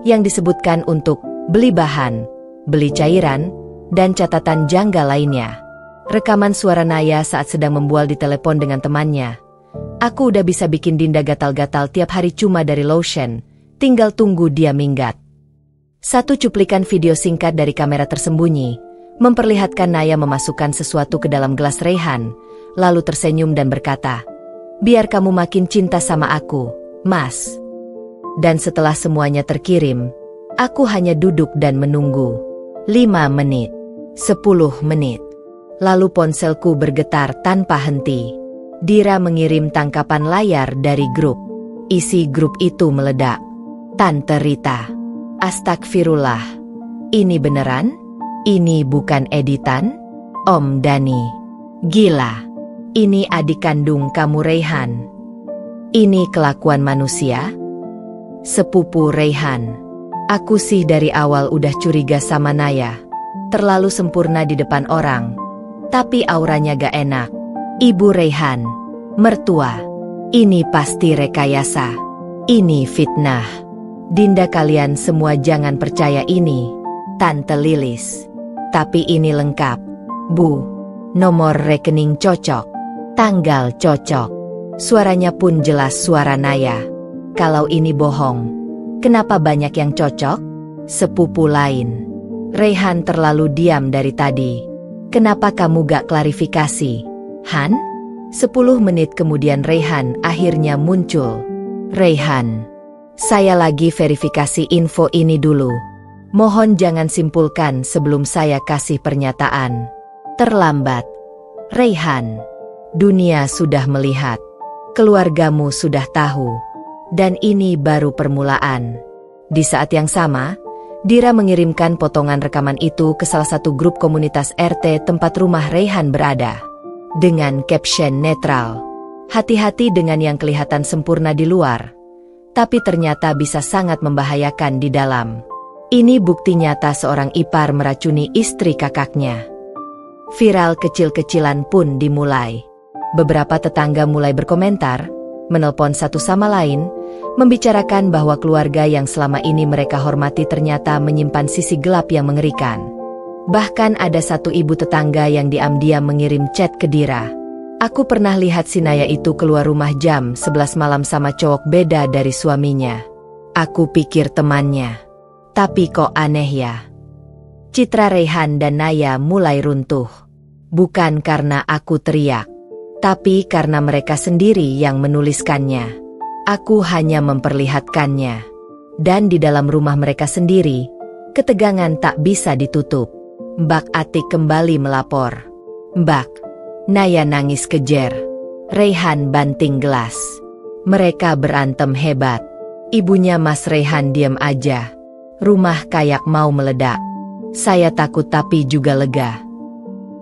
yang disebutkan untuk beli bahan, beli cairan, dan catatan janggal lainnya. Rekaman suara Naya saat sedang membual di telepon dengan temannya. Aku udah bisa bikin Dinda gatal-gatal tiap hari cuma dari lotion, tinggal tunggu dia minggat. Satu cuplikan video singkat dari kamera tersembunyi, memperlihatkan Naya memasukkan sesuatu ke dalam gelas Raihan, lalu tersenyum dan berkata, "Biar kamu makin cinta sama aku, Mas." Dan setelah semuanya terkirim, aku hanya duduk dan menunggu. 5 menit, 10 menit. Lalu ponselku bergetar tanpa henti. Dira mengirim tangkapan layar dari grup. Isi grup itu meledak. "Tante Rita. Astagfirullah. Ini beneran? Ini bukan editan? Om Dani. Gila. Ini adik kandung kamu Raihan. Ini kelakuan manusia? Sepupu Raihan. Aku sih dari awal udah curiga sama Naya. Terlalu sempurna di depan orang. Tapi auranya gak enak. Ibu Raihan. Mertua. Ini pasti rekayasa. Ini fitnah. Dinda kalian semua jangan percaya ini. Tante Lilis. Tapi ini lengkap. Bu. Nomor rekening cocok. Tanggal cocok. Suaranya pun jelas suara Naya. Kalau ini bohong, kenapa banyak yang cocok? Sepupu lain. Raihan terlalu diam dari tadi. Kenapa kamu gak klarifikasi, Han? 10 menit kemudian Raihan akhirnya muncul. Raihan, saya lagi verifikasi info ini dulu. Mohon jangan simpulkan sebelum saya kasih pernyataan. Terlambat. Raihan, dunia sudah melihat. Keluargamu sudah tahu. Dan ini baru permulaan. Di saat yang sama, Dira mengirimkan potongan rekaman itu ke salah satu grup komunitas RT tempat rumah Raihan berada. Dengan caption netral, "Hati-hati dengan yang kelihatan sempurna di luar, tapi ternyata bisa sangat membahayakan di dalam." Ini bukti nyata seorang ipar meracuni istri kakaknya. Viral kecil-kecilan pun dimulai. Beberapa tetangga mulai berkomentar, menelpon satu sama lain, membicarakan bahwa keluarga yang selama ini mereka hormati ternyata menyimpan sisi gelap yang mengerikan. Bahkan ada satu ibu tetangga yang diam-diam mengirim chat ke Dira. "Aku pernah lihat si Naya itu keluar rumah jam 11 malam sama cowok beda dari suaminya. Aku pikir temannya. Tapi kok aneh ya." Citra Raihan dan Naya mulai runtuh. Bukan karena aku teriak, tapi karena mereka sendiri yang menuliskannya. Aku hanya memperlihatkannya. Dan di dalam rumah mereka sendiri, ketegangan tak bisa ditutup. Mbak Atik kembali melapor. "Mbak." Naya nangis kejer. Raihan banting gelas. Mereka berantem hebat. Ibunya Mas Raihan diam aja. Rumah kayak mau meledak. Saya takut tapi juga lega.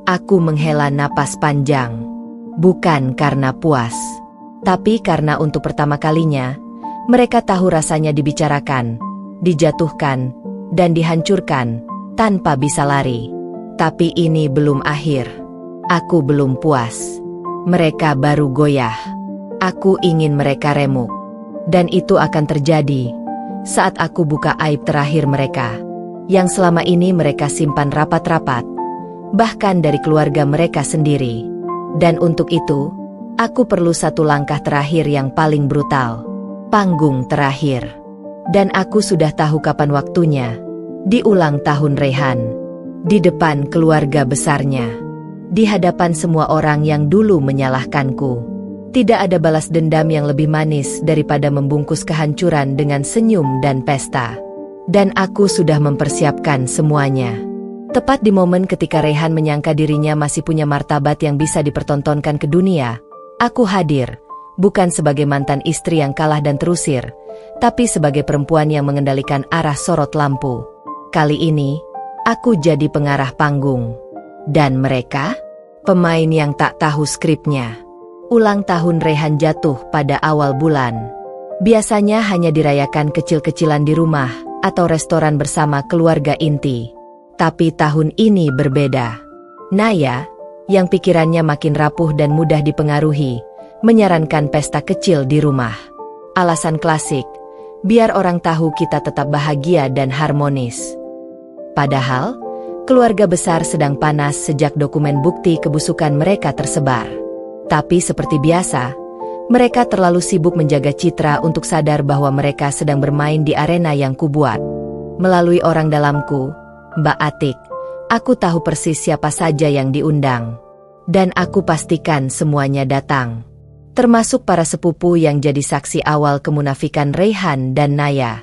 Aku menghela napas panjang. Bukan karena puas, tapi karena untuk pertama kalinya, mereka tahu rasanya dibicarakan, dijatuhkan, dan dihancurkan, tanpa bisa lari. Tapi ini belum akhir. Aku belum puas. Mereka baru goyah. Aku ingin mereka remuk. Dan itu akan terjadi saat aku buka aib terakhir mereka, yang selama ini mereka simpan rapat-rapat, bahkan dari keluarga mereka sendiri. Dan untuk itu, aku perlu satu langkah terakhir yang paling brutal. Panggung terakhir. Dan aku sudah tahu kapan waktunya. Di ulang tahun Raihan. Di depan keluarga besarnya. Di hadapan semua orang yang dulu menyalahkanku. Tidak ada balas dendam yang lebih manis daripada membungkus kehancuran dengan senyum dan pesta. Dan aku sudah mempersiapkan semuanya. Tepat di momen ketika Raihan menyangka dirinya masih punya martabat yang bisa dipertontonkan ke dunia, aku hadir, bukan sebagai mantan istri yang kalah dan terusir, tapi sebagai perempuan yang mengendalikan arah sorot lampu. Kali ini, aku jadi pengarah panggung. Dan mereka? Pemain yang tak tahu skripnya. Ulang tahun Raihan jatuh pada awal bulan. Biasanya hanya dirayakan kecil-kecilan di rumah atau restoran bersama keluarga inti. Tapi tahun ini berbeda. Naya, yang pikirannya makin rapuh dan mudah dipengaruhi, menyarankan pesta kecil di rumah. Alasan klasik, biar orang tahu kita tetap bahagia dan harmonis. Padahal, keluarga besar sedang panas sejak dokumen bukti kebusukan mereka tersebar. Tapi seperti biasa, mereka terlalu sibuk menjaga citra untuk sadar bahwa mereka sedang bermain di arena yang kubuat. Melalui orang dalamku, Mbak Atik, aku tahu persis siapa saja yang diundang. Dan aku pastikan semuanya datang. Termasuk para sepupu yang jadi saksi awal kemunafikan Raihan dan Naya.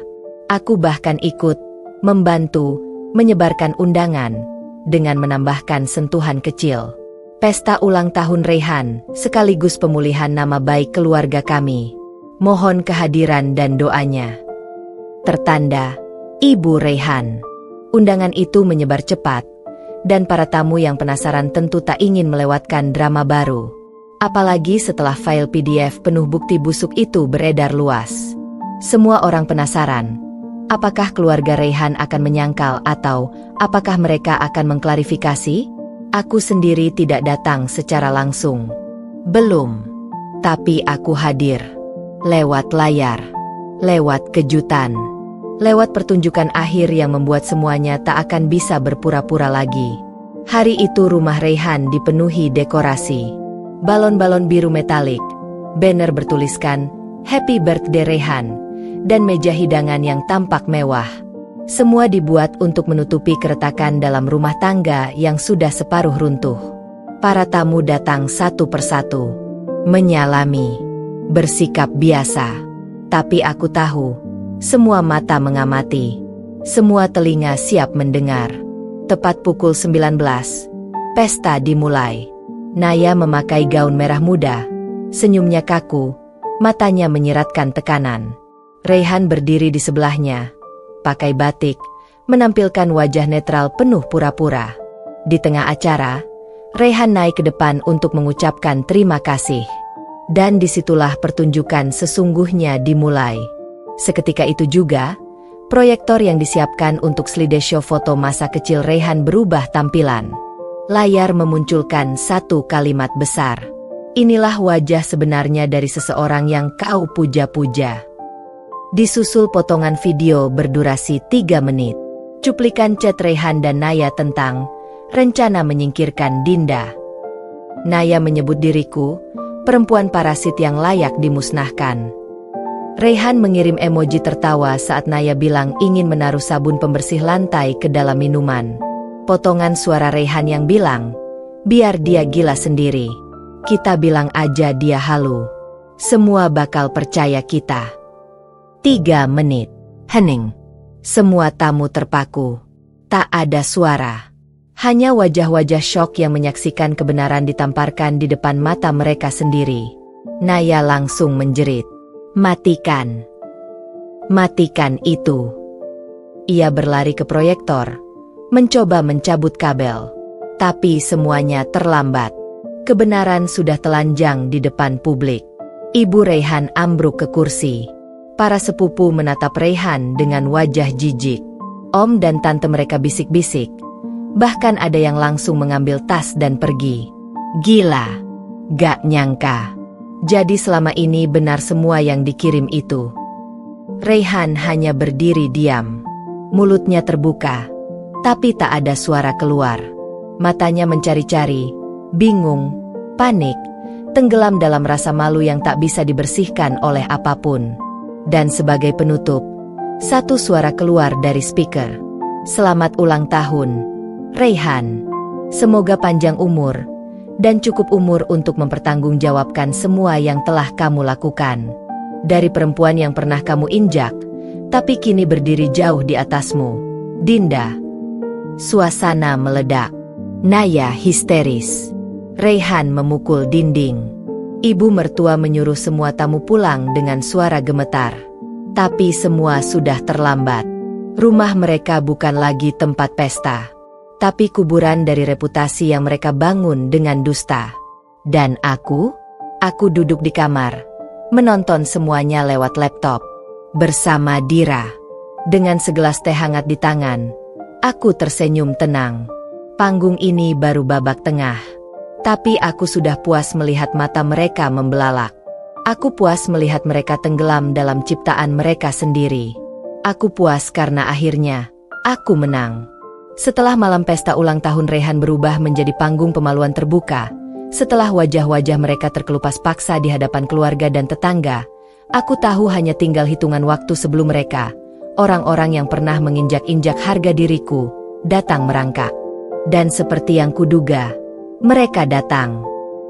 Aku bahkan ikut, membantu, menyebarkan undangan, dengan menambahkan sentuhan kecil. Pesta ulang tahun Raihan, sekaligus pemulihan nama baik keluarga kami. Mohon kehadiran dan doanya. Tertanda, Ibu Raihan. Undangan itu menyebar cepat, dan para tamu yang penasaran tentu tak ingin melewatkan drama baru. Apalagi setelah file PDF penuh bukti busuk itu beredar luas. Semua orang penasaran, apakah keluarga Raihan akan menyangkal atau apakah mereka akan mengklarifikasi? Aku sendiri tidak datang secara langsung. Belum. Tapi aku hadir. Lewat layar. Lewat kejutan. Lewat pertunjukan akhir yang membuat semuanya tak akan bisa berpura-pura lagi. Hari itu rumah Raihan dipenuhi dekorasi. Balon-balon biru metalik, banner bertuliskan, Happy Birthday Raihan, dan meja hidangan yang tampak mewah. Semua dibuat untuk menutupi keretakan dalam rumah tangga yang sudah separuh runtuh. Para tamu datang satu persatu, menyalami, bersikap biasa. Tapi aku tahu, semua mata mengamati, semua telinga siap mendengar. Tepat pukul 19, pesta dimulai. Naya memakai gaun merah muda, senyumnya kaku, matanya menyiratkan tekanan. Raihan berdiri di sebelahnya, pakai batik, menampilkan wajah netral penuh pura-pura. Di tengah acara, Raihan naik ke depan untuk mengucapkan terima kasih. Dan disitulah pertunjukan sesungguhnya dimulai. Seketika itu juga, proyektor yang disiapkan untuk slideshow foto masa kecil Raihan berubah tampilan. Layar memunculkan satu kalimat besar. Inilah wajah sebenarnya dari seseorang yang kau puja-puja. Disusul potongan video berdurasi 3 menit. Cuplikan chat Raihan dan Naya tentang rencana menyingkirkan Dinda. Naya menyebut diriku, perempuan parasit yang layak dimusnahkan. Raihan mengirim emoji tertawa saat Naya bilang ingin menaruh sabun pembersih lantai ke dalam minuman. Potongan suara Raihan yang bilang, biar dia gila sendiri. Kita bilang aja dia halu. Semua bakal percaya kita. 3 menit. Hening. Semua tamu terpaku. Tak ada suara. Hanya wajah-wajah syok yang menyaksikan kebenaran ditamparkan di depan mata mereka sendiri. Naya langsung menjerit. Matikan. Matikan itu. Ia berlari ke proyektor, mencoba mencabut kabel. Tapi semuanya terlambat. Kebenaran sudah telanjang di depan publik. Ibu Raihan ambruk ke kursi. Para sepupu menatap Raihan dengan wajah jijik. Om dan tante mereka bisik-bisik. Bahkan ada yang langsung mengambil tas dan pergi. Gila. Gak nyangka. Jadi selama ini benar semua yang dikirim itu. Raihan hanya berdiri diam. Mulutnya terbuka, tapi tak ada suara keluar. Matanya mencari-cari, bingung, panik, tenggelam dalam rasa malu yang tak bisa dibersihkan oleh apapun. Dan sebagai penutup, satu suara keluar dari speaker. Selamat ulang tahun, Raihan. Semoga panjang umur dan cukup umur untuk mempertanggungjawabkan semua yang telah kamu lakukan. Dari perempuan yang pernah kamu injak, tapi kini berdiri jauh di atasmu, Dinda. Suasana meledak. Naya histeris. Raihan memukul dinding. Ibu mertua menyuruh semua tamu pulang dengan suara gemetar. Tapi semua sudah terlambat. Rumah mereka bukan lagi tempat pesta, tapi kuburan dari reputasi yang mereka bangun dengan dusta. Dan aku duduk di kamar, menonton semuanya lewat laptop, bersama Dira. Dengan segelas teh hangat di tangan, aku tersenyum tenang. Panggung ini baru babak tengah. Tapi aku sudah puas melihat mata mereka membelalak. Aku puas melihat mereka tenggelam dalam ciptaan mereka sendiri. Aku puas karena akhirnya, aku menang. Setelah malam pesta ulang tahun Rayhan berubah menjadi panggung pemaluan terbuka, setelah wajah-wajah mereka terkelupas paksa di hadapan keluarga dan tetangga, aku tahu hanya tinggal hitungan waktu sebelum mereka, orang-orang yang pernah menginjak-injak harga diriku, datang merangkak. Dan seperti yang kuduga, mereka datang.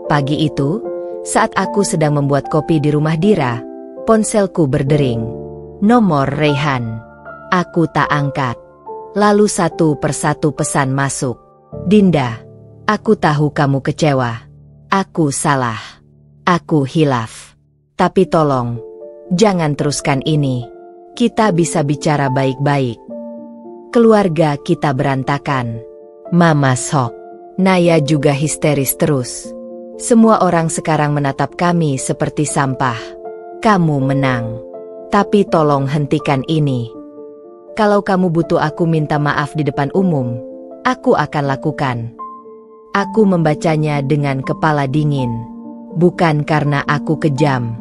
Pagi itu, saat aku sedang membuat kopi di rumah Dira, ponselku berdering. Nomor Rayhan. Aku tak angkat. Lalu satu persatu pesan masuk. Dinda, aku tahu kamu kecewa. Aku salah. Aku hilaf. Tapi tolong, jangan teruskan ini. Kita bisa bicara baik-baik. Keluarga kita berantakan. Mama sok. Naya juga histeris terus. Semua orang sekarang menatap kami seperti sampah. Kamu menang. Tapi tolong hentikan ini. Kalau kamu butuh aku minta maaf di depan umum, aku akan lakukan. Aku membacanya dengan kepala dingin. Bukan karena aku kejam,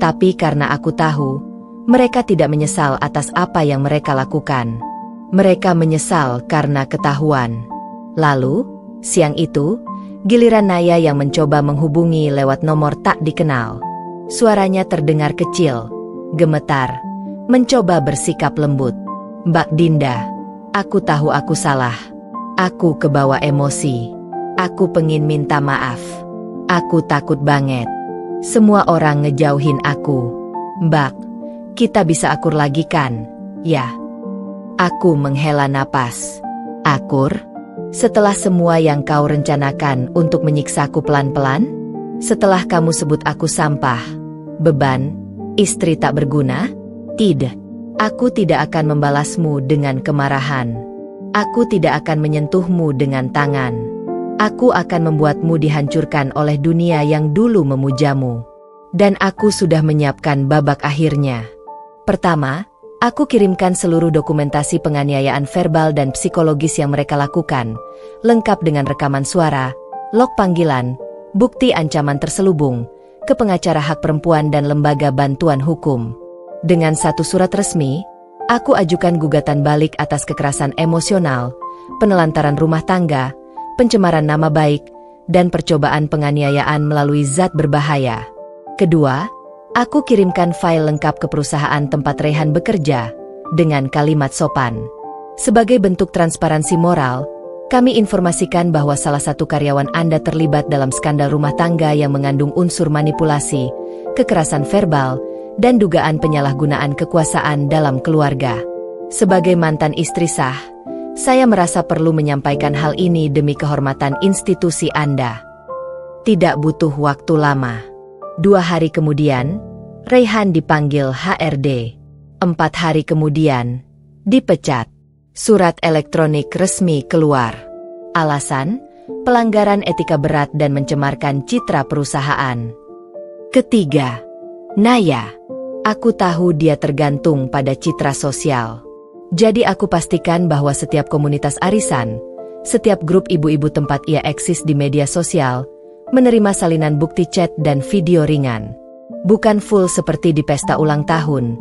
tapi karena aku tahu, mereka tidak menyesal atas apa yang mereka lakukan. Mereka menyesal karena ketahuan. Lalu, siang itu, giliran Naya yang mencoba menghubungi lewat nomor tak dikenal. Suaranya terdengar kecil, gemetar, mencoba bersikap lembut. Mbak Dinda, aku tahu aku salah. Aku kebawa emosi. Aku pengen minta maaf. Aku takut banget. Semua orang ngejauhin aku. Mbak, kita bisa akur lagi kan? Ya. Aku menghela napas. Akur? Setelah semua yang kau rencanakan untuk menyiksaku pelan-pelan? Setelah kamu sebut aku sampah, beban, istri tak berguna? Tidak. Aku tidak akan membalasmu dengan kemarahan. Aku tidak akan menyentuhmu dengan tangan. Aku akan membuatmu dihancurkan oleh dunia yang dulu memujamu. Dan aku sudah menyiapkan babak akhirnya. Pertama, aku kirimkan seluruh dokumentasi penganiayaan verbal dan psikologis yang mereka lakukan, lengkap dengan rekaman suara, log panggilan, bukti ancaman terselubung, ke pengacara hak perempuan dan lembaga bantuan hukum. Dengan satu surat resmi, aku ajukan gugatan balik atas kekerasan emosional, penelantaran rumah tangga, pencemaran nama baik, dan percobaan penganiayaan melalui zat berbahaya. Kedua, aku kirimkan file lengkap ke perusahaan tempat Rayhan bekerja, dengan kalimat sopan. Sebagai bentuk transparansi moral, kami informasikan bahwa salah satu karyawan Anda terlibat dalam skandal rumah tangga yang mengandung unsur manipulasi, kekerasan verbal, dan dugaan penyalahgunaan kekuasaan dalam keluarga. Sebagai mantan istri sah, saya merasa perlu menyampaikan hal ini demi kehormatan institusi Anda. Tidak butuh waktu lama. 2 hari kemudian, Rayhan dipanggil HRD. 4 hari kemudian, dipecat. Surat elektronik resmi keluar. Alasan, pelanggaran etika berat dan mencemarkan citra perusahaan. Ketiga, Naya. Aku tahu dia tergantung pada citra sosial. Jadi aku pastikan bahwa setiap komunitas arisan, setiap grup ibu-ibu tempat ia eksis di media sosial, menerima salinan bukti chat dan video ringan. Bukan full seperti di pesta ulang tahun,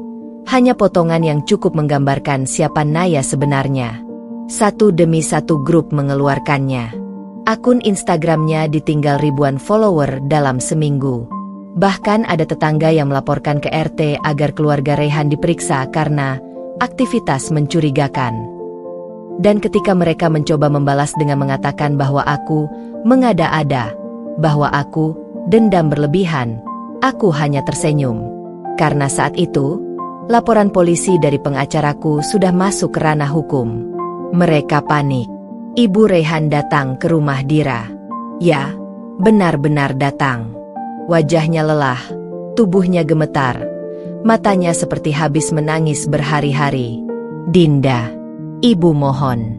hanya potongan yang cukup menggambarkan siapa Naya sebenarnya. Satu demi satu grup mengeluarkannya. Akun Instagramnya ditinggal ribuan follower dalam seminggu. Bahkan ada tetangga yang melaporkan ke RT agar keluarga Rayhan diperiksa karena aktivitas mencurigakan. Dan ketika mereka mencoba membalas dengan mengatakan bahwa aku mengada-ada, bahwa aku dendam berlebihan, aku hanya tersenyum. Karena saat itu, laporan polisi dari pengacaraku sudah masuk ke ranah hukum. Mereka panik. Ibu Rayhan datang ke rumah Dira. Ya, benar-benar datang. Wajahnya lelah, tubuhnya gemetar, matanya seperti habis menangis berhari-hari. Dinda, ibu mohon,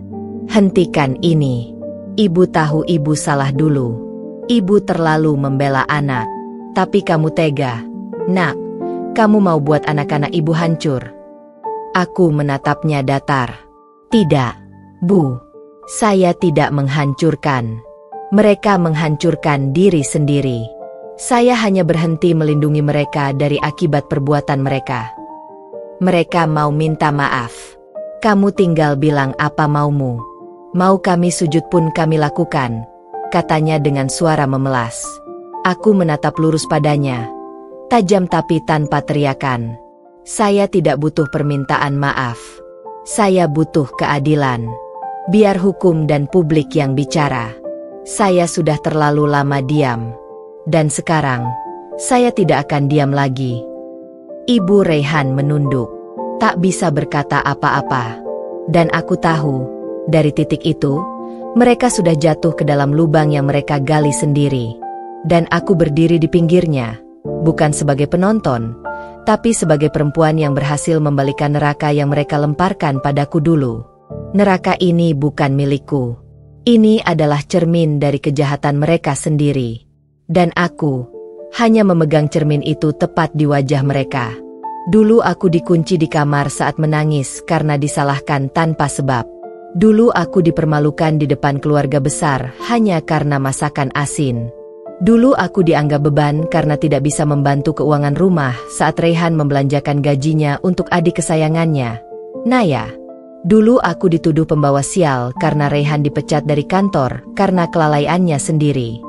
hentikan ini. Ibu tahu ibu salah dulu. Ibu terlalu membela anak. Tapi kamu tega. Nak, kamu mau buat anak-anak ibu hancur. Aku menatapnya datar. Tidak, Bu. Saya tidak menghancurkan. Mereka menghancurkan diri sendiri. Saya hanya berhenti melindungi mereka dari akibat perbuatan mereka. Mereka mau minta maaf. Kamu tinggal bilang apa maumu. Mau kami sujud pun kami lakukan, katanya dengan suara memelas. Aku menatap lurus padanya, tajam tapi tanpa teriakan. Saya tidak butuh permintaan maaf. Saya butuh keadilan. Biar hukum dan publik yang bicara. Saya sudah terlalu lama diam. Dan sekarang, saya tidak akan diam lagi. Ibu Reyhan menunduk, tak bisa berkata apa-apa. Dan aku tahu, dari titik itu, mereka sudah jatuh ke dalam lubang yang mereka gali sendiri. Dan aku berdiri di pinggirnya, bukan sebagai penonton, tapi sebagai perempuan yang berhasil membalikan neraka yang mereka lemparkan padaku dulu. Neraka ini bukan milikku. Ini adalah cermin dari kejahatan mereka sendiri. Dan aku hanya memegang cermin itu tepat di wajah mereka. Dulu aku dikunci di kamar saat menangis karena disalahkan tanpa sebab. Dulu aku dipermalukan di depan keluarga besar hanya karena masakan asin. Dulu aku dianggap beban karena tidak bisa membantu keuangan rumah saat Reyhan membelanjakan gajinya untuk adik kesayangannya, Naya. Dulu aku dituduh pembawa sial karena Reyhan dipecat dari kantor karena kelalaiannya sendiri.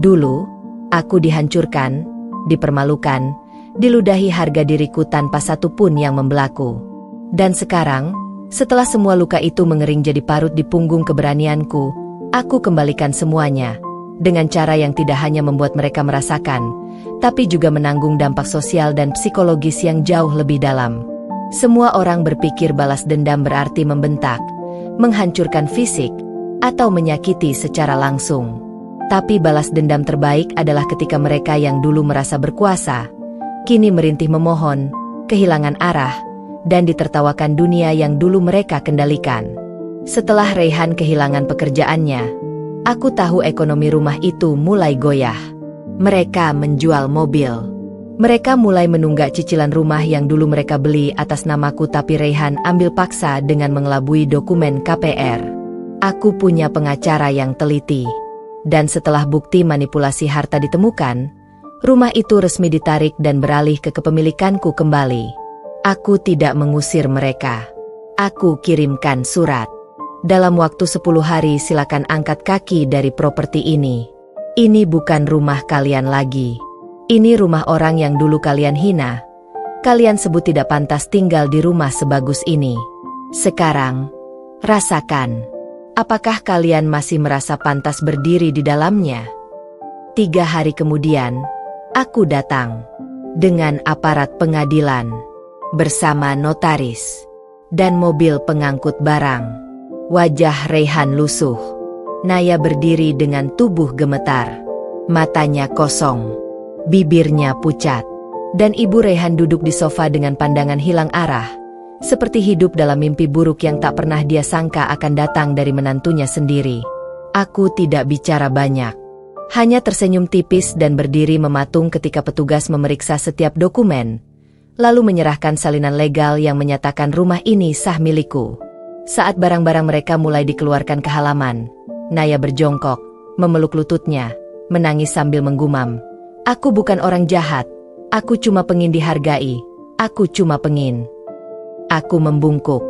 Dulu, aku dihancurkan, dipermalukan, diludahi harga diriku tanpa satu pun yang membelaku. Dan sekarang, setelah semua luka itu mengering jadi parut di punggung keberanianku, aku kembalikan semuanya. Dengan cara yang tidak hanya membuat mereka merasakan, tapi juga menanggung dampak sosial dan psikologis yang jauh lebih dalam. Semua orang berpikir balas dendam berarti membentak, menghancurkan fisik, atau menyakiti secara langsung. Tapi balas dendam terbaik adalah ketika mereka yang dulu merasa berkuasa, kini merintih memohon, kehilangan arah, dan ditertawakan dunia yang dulu mereka kendalikan. Setelah Reyhan kehilangan pekerjaannya, aku tahu ekonomi rumah itu mulai goyah. Mereka menjual mobil. Mereka mulai menunggak cicilan rumah yang dulu mereka beli atas namaku tapi Reyhan ambil paksa dengan mengelabui dokumen KPR. Aku punya pengacara yang teliti. Dan setelah bukti manipulasi harta ditemukan, rumah itu resmi ditarik dan beralih ke kepemilikanku kembali. Aku tidak mengusir mereka. Aku kirimkan surat. Dalam waktu 10 hari silakan angkat kaki dari properti ini. Ini bukan rumah kalian lagi. Ini rumah orang yang dulu kalian hina. Kalian sebut tidak pantas tinggal di rumah sebagus ini. Sekarang, rasakan. Apakah kalian masih merasa pantas berdiri di dalamnya? 3 hari kemudian, aku datang. Dengan aparat pengadilan. Bersama notaris. Dan mobil pengangkut barang. Wajah Reyhan lusuh. Naya berdiri dengan tubuh gemetar. Matanya kosong. Bibirnya pucat. Dan Ibu Reyhan duduk di sofa dengan pandangan hilang arah. Seperti hidup dalam mimpi buruk yang tak pernah dia sangka akan datang dari menantunya sendiri. Aku tidak bicara banyak. Hanya tersenyum tipis dan berdiri mematung ketika petugas memeriksa setiap dokumen. Lalu menyerahkan salinan legal yang menyatakan rumah ini sah milikku. Saat barang-barang mereka mulai dikeluarkan ke halaman, Naya berjongkok, memeluk lututnya, menangis sambil menggumam. Aku bukan orang jahat, aku cuma pengin dihargai, aku cuma pengin. Aku membungkuk,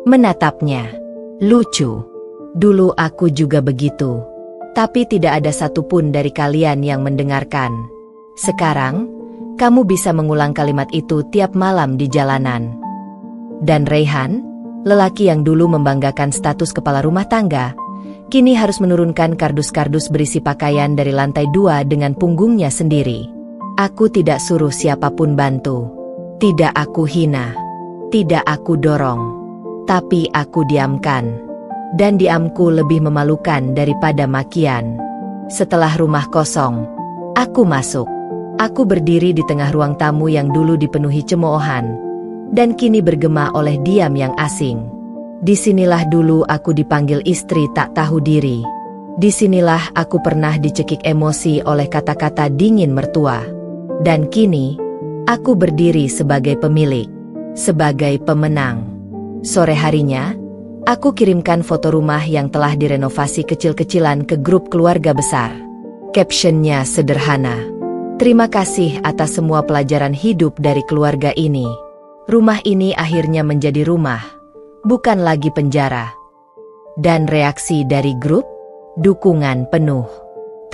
menatapnya. Lucu. Dulu aku juga begitu. Tapi tidak ada satupun dari kalian yang mendengarkan. Sekarang, kamu bisa mengulang kalimat itu tiap malam di jalanan. Dan Reyhan, lelaki yang dulu membanggakan status kepala rumah tangga, kini harus menurunkan kardus-kardus berisi pakaian dari lantai 2 dengan punggungnya sendiri. Aku tidak suruh siapapun bantu. Tidak aku hina. Tidak aku dorong. Tapi aku diamkan. Dan diamku lebih memalukan daripada makian. Setelah rumah kosong, aku masuk. Aku berdiri di tengah ruang tamu yang dulu dipenuhi cemoohan. Dan kini bergema oleh diam yang asing. Disinilah dulu aku dipanggil istri tak tahu diri. Disinilah aku pernah dicekik emosi oleh kata-kata dingin mertua. Dan kini, aku berdiri sebagai pemilik. Sebagai pemenang. Sore harinya, Aku kirimkan foto rumah yang telah direnovasi kecil-kecilan ke grup keluarga besar. Captionnya sederhana. Terima kasih atas semua pelajaran hidup dari keluarga ini. Rumah ini akhirnya menjadi rumah, bukan lagi penjara. Dan reaksi dari grup? Dukungan penuh.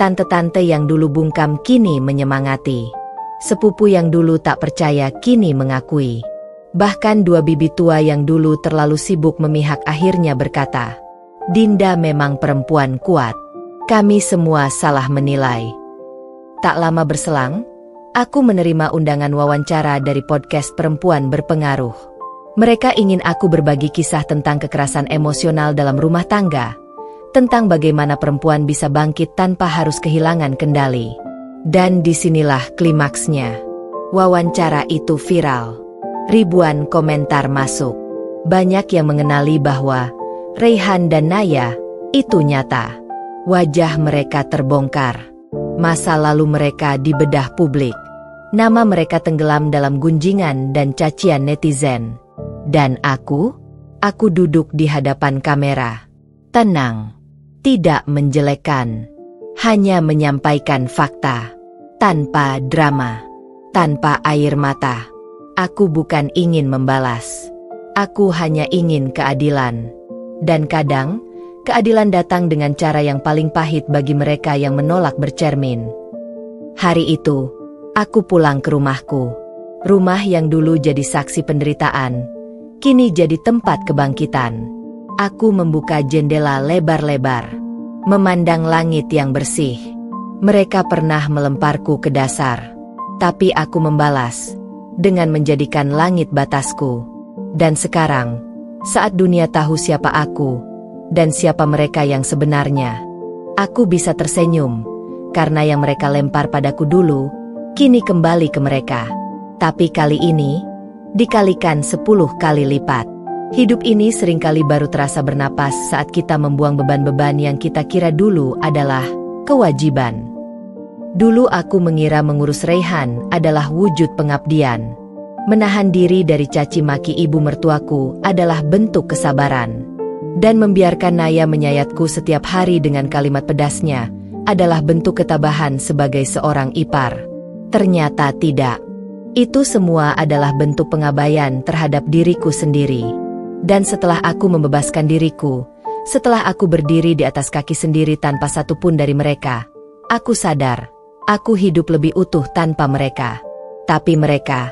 Tante-tante yang dulu bungkam kini menyemangati. Sepupu yang dulu tak percaya kini mengakui. Bahkan dua bibi tua yang dulu terlalu sibuk memihak akhirnya berkata, Dinda memang perempuan kuat. Kami semua salah menilai. Tak lama berselang, aku menerima undangan wawancara dari podcast Perempuan Berpengaruh. Mereka ingin aku berbagi kisah tentang kekerasan emosional dalam rumah tangga, tentang bagaimana perempuan bisa bangkit tanpa harus kehilangan kendali. Dan disinilah klimaksnya. Wawancara itu viral. Ribuan komentar masuk. Banyak yang mengenali bahwa Raihan dan Naya itu nyata. Wajah mereka terbongkar. Masa lalu mereka dibedah publik. Nama mereka tenggelam dalam gunjingan dan cacian netizen. Dan aku duduk di hadapan kamera. Tenang. Tidak menjelekkan. Hanya menyampaikan fakta. Tanpa drama. Tanpa air mata. Aku bukan ingin membalas. Aku hanya ingin keadilan. Dan kadang, keadilan datang dengan cara yang paling pahit bagi mereka yang menolak bercermin. Hari itu, aku pulang ke rumahku. Rumah yang dulu jadi saksi penderitaan, kini jadi tempat kebangkitan. Aku membuka jendela lebar-lebar, memandang langit yang bersih. Mereka pernah melemparku ke dasar, tapi aku membalas dengan menjadikan langit batasku. Dan sekarang, saat dunia tahu siapa aku dan siapa mereka yang sebenarnya, aku bisa tersenyum, karena yang mereka lempar padaku dulu, kini kembali ke mereka. Tapi kali ini, dikalikan 10 kali lipat. Hidup ini seringkali baru terasa bernapas saat kita membuang beban-beban yang kita kira dulu adalah kewajiban. Dulu aku mengira mengurus Raihan adalah wujud pengabdian. Menahan diri dari caci maki ibu mertuaku adalah bentuk kesabaran. Dan membiarkan Naya menyayatku setiap hari dengan kalimat pedasnya adalah bentuk ketabahan sebagai seorang ipar. Ternyata tidak. Itu semua adalah bentuk pengabaian terhadap diriku sendiri. Dan setelah aku membebaskan diriku, setelah aku berdiri di atas kaki sendiri tanpa satupun dari mereka, aku sadar, aku hidup lebih utuh tanpa mereka. Tapi mereka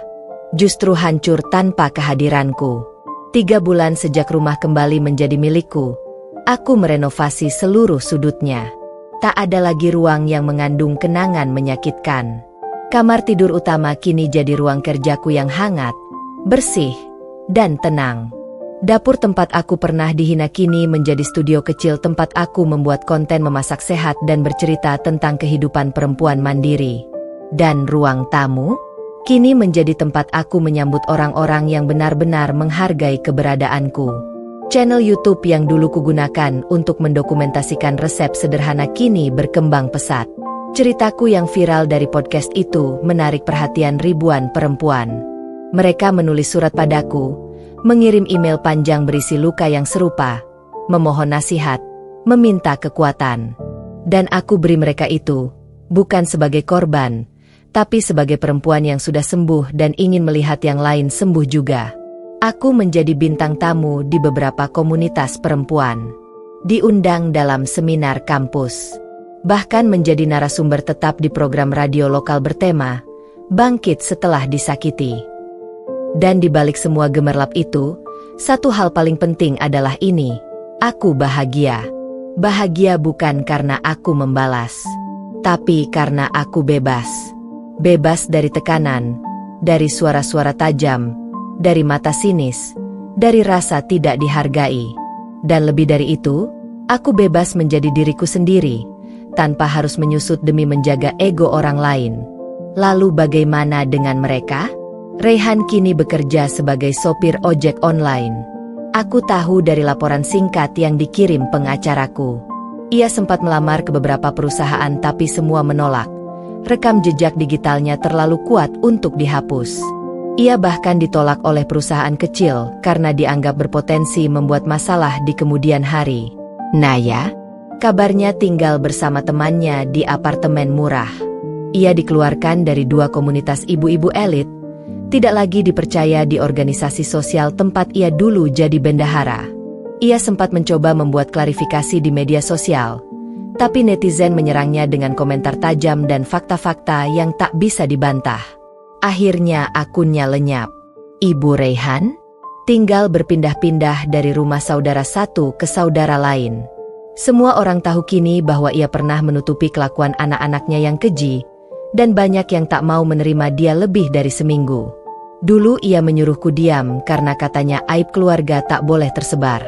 justru hancur tanpa kehadiranku. 3 bulan sejak rumah kembali menjadi milikku, aku merenovasi seluruh sudutnya. Tak ada lagi ruang yang mengandung kenangan menyakitkan. Kamar tidur utama kini jadi ruang kerjaku yang hangat, bersih, dan tenang. Dapur tempat aku pernah dihina kini menjadi studio kecil tempat aku membuat konten memasak sehat dan bercerita tentang kehidupan perempuan mandiri. Dan ruang tamu kini menjadi tempat aku menyambut orang-orang yang benar-benar menghargai keberadaanku. Channel YouTube yang dulu kugunakan untuk mendokumentasikan resep sederhana kini berkembang pesat. Ceritaku yang viral dari podcast itu menarik perhatian ribuan perempuan. Mereka menulis surat padaku, mengirim email panjang berisi luka yang serupa, memohon nasihat, meminta kekuatan. Dan aku beri mereka itu, bukan sebagai korban, tapi sebagai perempuan yang sudah sembuh dan ingin melihat yang lain sembuh juga. Aku menjadi bintang tamu di beberapa komunitas perempuan. Diundang dalam seminar kampus. Bahkan menjadi narasumber tetap di program radio lokal bertema, Bangkit Setelah Disakiti. Dan di balik semua gemerlap itu, satu hal paling penting adalah ini. Aku bahagia. Bahagia bukan karena aku membalas, tapi karena aku bebas. Bebas dari tekanan, dari suara-suara tajam, dari mata sinis, dari rasa tidak dihargai. Dan lebih dari itu, aku bebas menjadi diriku sendiri, tanpa harus menyusut demi menjaga ego orang lain. Lalu bagaimana dengan mereka? Raihan kini bekerja sebagai sopir ojek online. Aku tahu dari laporan singkat yang dikirim pengacaraku. Ia sempat melamar ke beberapa perusahaan tapi semua menolak. Rekam jejak digitalnya terlalu kuat untuk dihapus. Ia bahkan ditolak oleh perusahaan kecil karena dianggap berpotensi membuat masalah di kemudian hari. Naya, kabarnya tinggal bersama temannya di apartemen murah. Ia dikeluarkan dari 2 komunitas ibu-ibu elit, tidak lagi dipercaya di organisasi sosial tempat ia dulu jadi bendahara. Ia sempat mencoba membuat klarifikasi di media sosial, tapi netizen menyerangnya dengan komentar tajam dan fakta-fakta yang tak bisa dibantah. Akhirnya akunnya lenyap. Ibu Raihan tinggal berpindah-pindah dari rumah saudara satu ke saudara lain. Semua orang tahu kini bahwa ia pernah menutupi kelakuan anak-anaknya yang keji, dan banyak yang tak mau menerima dia lebih dari seminggu. Dulu ia menyuruhku diam karena katanya aib keluarga tak boleh tersebar.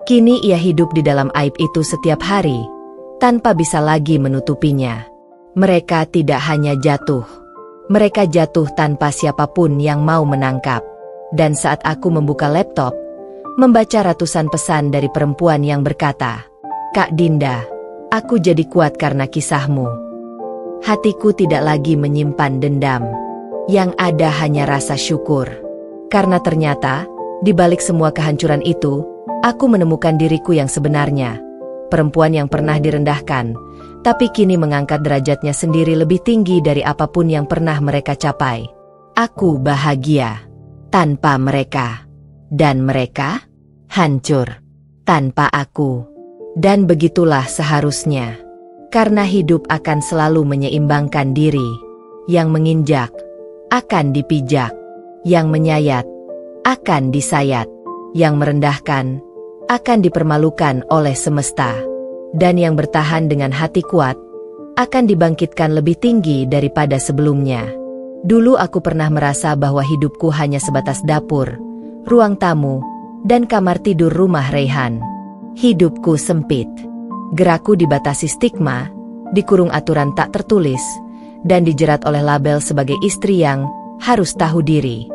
Kini ia hidup di dalam aib itu setiap hari, tanpa bisa lagi menutupinya. Mereka tidak hanya jatuh. Mereka jatuh tanpa siapapun yang mau menangkap. Dan saat aku membuka laptop, membaca ratusan pesan dari perempuan yang berkata, "Kak Dinda, aku jadi kuat karena kisahmu." Hatiku tidak lagi menyimpan dendam. Yang ada hanya rasa syukur. Karena ternyata, di balik semua kehancuran itu, aku menemukan diriku yang sebenarnya. Perempuan yang pernah direndahkan, tapi kini mengangkat derajatnya sendiri lebih tinggi dari apapun yang pernah mereka capai. Aku bahagia tanpa mereka, dan mereka hancur tanpa aku. Dan begitulah seharusnya, karena hidup akan selalu menyeimbangkan diri. Yang menginjak akan dipijak, yang menyayat akan disayat, yang merendahkan akan dipermalukan oleh semesta. Dan yang bertahan dengan hati kuat akan dibangkitkan lebih tinggi daripada sebelumnya. Dulu aku pernah merasa bahwa hidupku hanya sebatas dapur, ruang tamu, dan kamar tidur rumah Raihan. Hidupku sempit. Gerakku dibatasi stigma, dikurung aturan tak tertulis, dan dijerat oleh label sebagai istri yang harus tahu diri.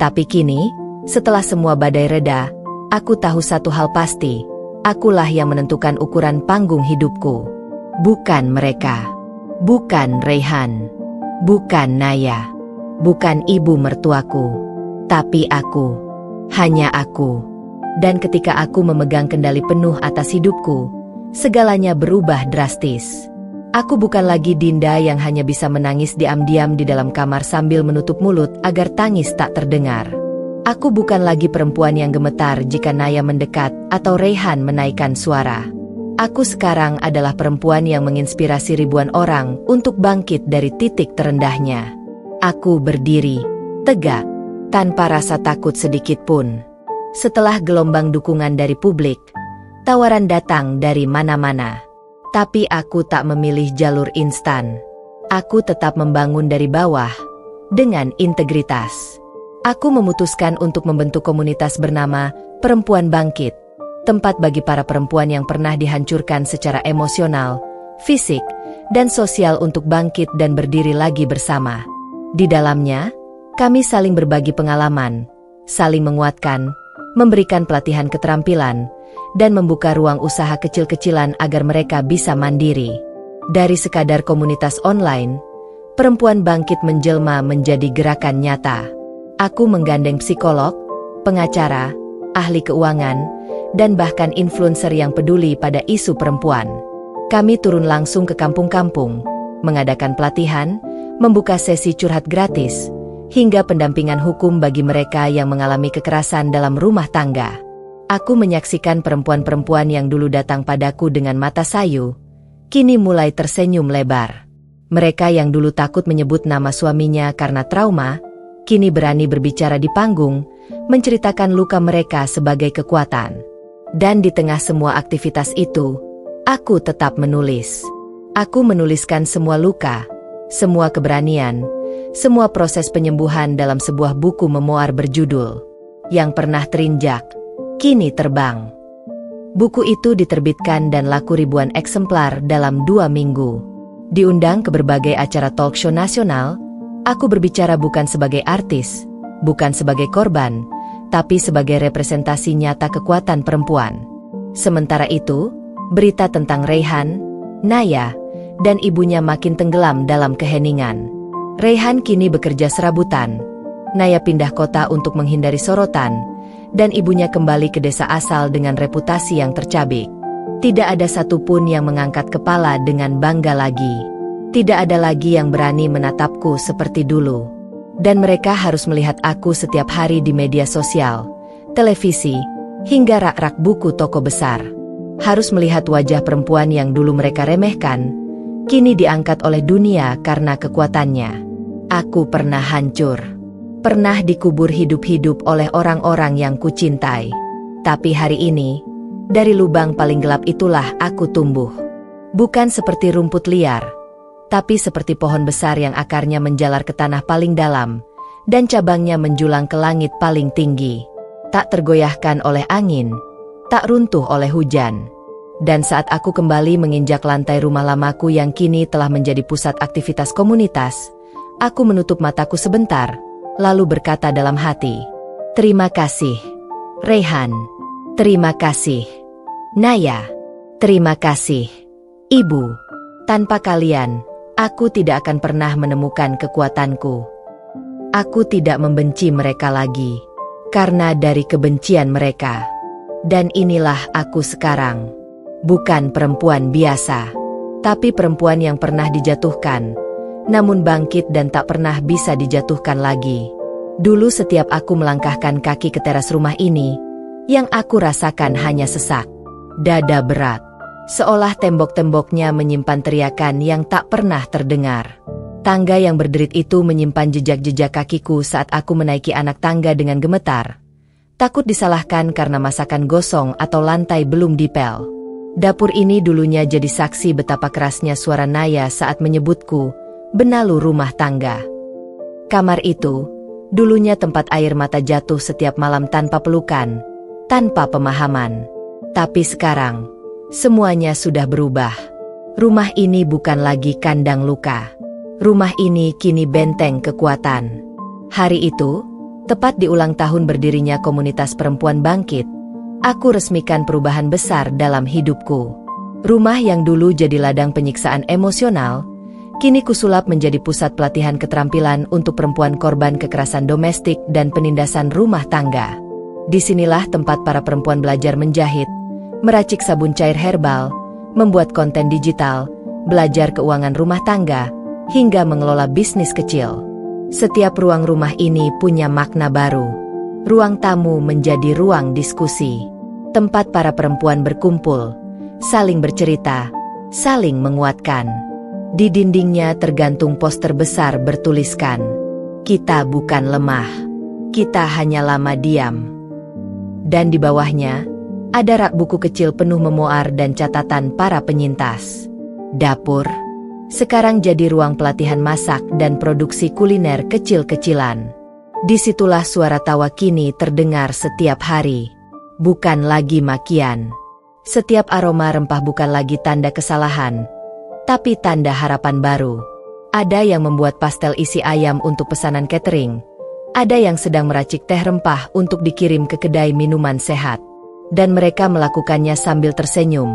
Tapi kini, setelah semua badai reda, aku tahu satu hal pasti. Akulah yang menentukan ukuran panggung hidupku. Bukan mereka. Bukan Raihan. Bukan Naya. Bukan ibu mertuaku. Tapi aku. Hanya aku. Dan ketika aku memegang kendali penuh atas hidupku, segalanya berubah drastis. Aku bukan lagi Dinda yang hanya bisa menangis diam-diam di dalam kamar sambil menutup mulut agar tangis tak terdengar. Aku bukan lagi perempuan yang gemetar jika Naya mendekat atau Raihan menaikkan suara. Aku sekarang adalah perempuan yang menginspirasi ribuan orang untuk bangkit dari titik terendahnya. Aku berdiri, tegak, tanpa rasa takut sedikit pun. Setelah gelombang dukungan dari publik, tawaran datang dari mana-mana. Tapi aku tak memilih jalur instan. Aku tetap membangun dari bawah, dengan integritas. Aku memutuskan untuk membentuk komunitas bernama Perempuan Bangkit, tempat bagi para perempuan yang pernah dihancurkan secara emosional, fisik, dan sosial untuk bangkit dan berdiri lagi bersama. Di dalamnya, kami saling berbagi pengalaman, saling menguatkan, memberikan pelatihan keterampilan, dan membuka ruang usaha kecil-kecilan agar mereka bisa mandiri. Dari sekadar komunitas online, Perempuan Bangkit menjelma menjadi gerakan nyata. Aku menggandeng psikolog, pengacara, ahli keuangan, dan bahkan influencer yang peduli pada isu perempuan. Kami turun langsung ke kampung-kampung, mengadakan pelatihan, membuka sesi curhat gratis, hingga pendampingan hukum bagi mereka yang mengalami kekerasan dalam rumah tangga. Aku menyaksikan perempuan-perempuan yang dulu datang padaku dengan mata sayu, kini mulai tersenyum lebar. Mereka yang dulu takut menyebut nama suaminya karena trauma, kini berani berbicara di panggung, menceritakan luka mereka sebagai kekuatan. Dan di tengah semua aktivitas itu, aku tetap menulis. Aku menuliskan semua luka, semua keberanian, semua proses penyembuhan dalam sebuah buku memoir berjudul Yang Pernah Terinjak, Kini Terbang. Buku itu diterbitkan dan laku ribuan eksemplar dalam 2 minggu. Diundang ke berbagai acara talk show nasional, aku berbicara bukan sebagai artis, bukan sebagai korban, tapi sebagai representasi nyata kekuatan perempuan. Sementara itu, berita tentang Raihan, Naya, dan ibunya makin tenggelam dalam keheningan. Raihan kini bekerja serabutan, Naya pindah kota untuk menghindari sorotan, dan ibunya kembali ke desa asal dengan reputasi yang tercabik. Tidak ada satupun yang mengangkat kepala dengan bangga lagi. Tidak ada lagi yang berani menatapku seperti dulu. Dan mereka harus melihat aku setiap hari di media sosial, televisi, hingga rak-rak buku toko besar. Harus melihat wajah perempuan yang dulu mereka remehkan, kini diangkat oleh dunia karena kekuatannya. Aku pernah hancur. Pernah dikubur hidup-hidup oleh orang-orang yang kucintai. Tapi hari ini, dari lubang paling gelap itulah aku tumbuh. Bukan seperti rumput liar, tapi seperti pohon besar yang akarnya menjalar ke tanah paling dalam, dan cabangnya menjulang ke langit paling tinggi. Tak tergoyahkan oleh angin, tak runtuh oleh hujan. Dan saat aku kembali menginjak lantai rumah lamaku yang kini telah menjadi pusat aktivitas komunitas, aku menutup mataku sebentar, lalu berkata dalam hati, "Terima kasih, Reyhan. Terima kasih, Naya. Terima kasih, Ibu. Tanpa kalian, aku tidak akan pernah menemukan kekuatanku. Aku tidak membenci mereka lagi, karena dari kebencian mereka. Dan inilah aku sekarang. Bukan perempuan biasa, tapi perempuan yang pernah dijatuhkan, namun bangkit dan tak pernah bisa dijatuhkan lagi. Dulu setiap aku melangkahkan kaki ke teras rumah ini, yang aku rasakan hanya sesak, dada berat, seolah tembok-temboknya menyimpan teriakan yang tak pernah terdengar. Tangga yang berderit itu menyimpan jejak-jejak kakiku saat aku menaiki anak tangga dengan gemetar. Takut disalahkan karena masakan gosong atau lantai belum dipel. Dapur ini dulunya jadi saksi betapa kerasnya suara Naya saat menyebutku benalu rumah tangga. Kamar itu, dulunya tempat air mata jatuh setiap malam tanpa pelukan, tanpa pemahaman. Tapi sekarang, semuanya sudah berubah. Rumah ini bukan lagi kandang luka. Rumah ini kini benteng kekuatan. Hari itu, tepat di ulang tahun berdirinya komunitas perempuan bangkit, aku resmikan perubahan besar dalam hidupku. Rumah yang dulu jadi ladang penyiksaan emosional, kini kusulap menjadi pusat pelatihan keterampilan untuk perempuan korban kekerasan domestik dan penindasan rumah tangga. Disinilah tempat para perempuan belajar menjahit, meracik sabun cair herbal, membuat konten digital, belajar keuangan rumah tangga, hingga mengelola bisnis kecil. Setiap ruang rumah ini punya makna baru. Ruang tamu menjadi ruang diskusi, tempat para perempuan berkumpul, saling bercerita, saling menguatkan. Di dindingnya tergantung poster besar bertuliskan, "Kita bukan lemah, kita hanya lama diam." Dan di bawahnya, ada rak buku kecil penuh memoir dan catatan para penyintas. Dapur sekarang jadi ruang pelatihan masak dan produksi kuliner kecil-kecilan. Disitulah suara tawa kini terdengar setiap hari. Bukan lagi makian. Setiap aroma rempah bukan lagi tanda kesalahan, tapi tanda harapan baru. Ada yang membuat pastel isi ayam untuk pesanan catering. Ada yang sedang meracik teh rempah untuk dikirim ke kedai minuman sehat. Dan mereka melakukannya sambil tersenyum.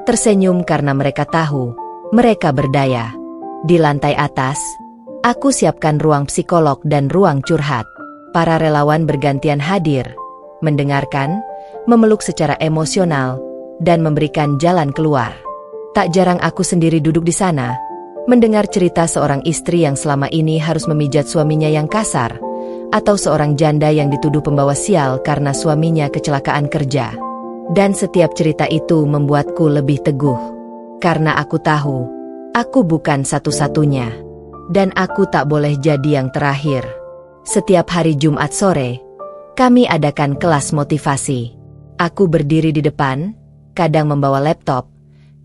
Tersenyum karena mereka tahu mereka berdaya. Di lantai atas, aku siapkan ruang psikolog dan ruang curhat. Para relawan bergantian hadir, mendengarkan, memeluk secara emosional, dan memberikan jalan keluar. Tak jarang aku sendiri duduk di sana, mendengar cerita seorang istri yang selama ini harus memijat suaminya yang kasar, atau seorang janda yang dituduh pembawa sial karena suaminya kecelakaan kerja. Dan setiap cerita itu membuatku lebih teguh. Karena aku tahu, aku bukan satu-satunya. Dan aku tak boleh jadi yang terakhir. Setiap hari Jumat sore, kami adakan kelas motivasi. Aku berdiri di depan, kadang membawa laptop,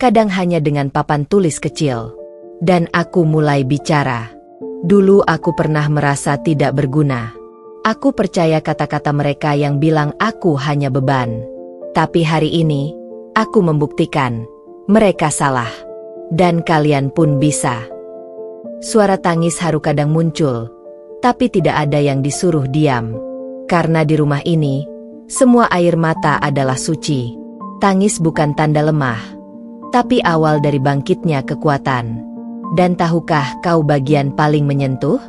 kadang hanya dengan papan tulis kecil. Dan aku mulai bicara. Dulu aku pernah merasa tidak berguna. Aku percaya kata-kata mereka yang bilang aku hanya beban. Tapi hari ini, aku membuktikan mereka salah. Dan kalian pun bisa. Suara tangis haru kadang muncul, tapi tidak ada yang disuruh diam. Karena di rumah ini, semua air mata adalah suci. Tangis bukan tanda lemah, tapi awal dari bangkitnya kekuatan. Dan tahukah kau bagian paling menyentuh?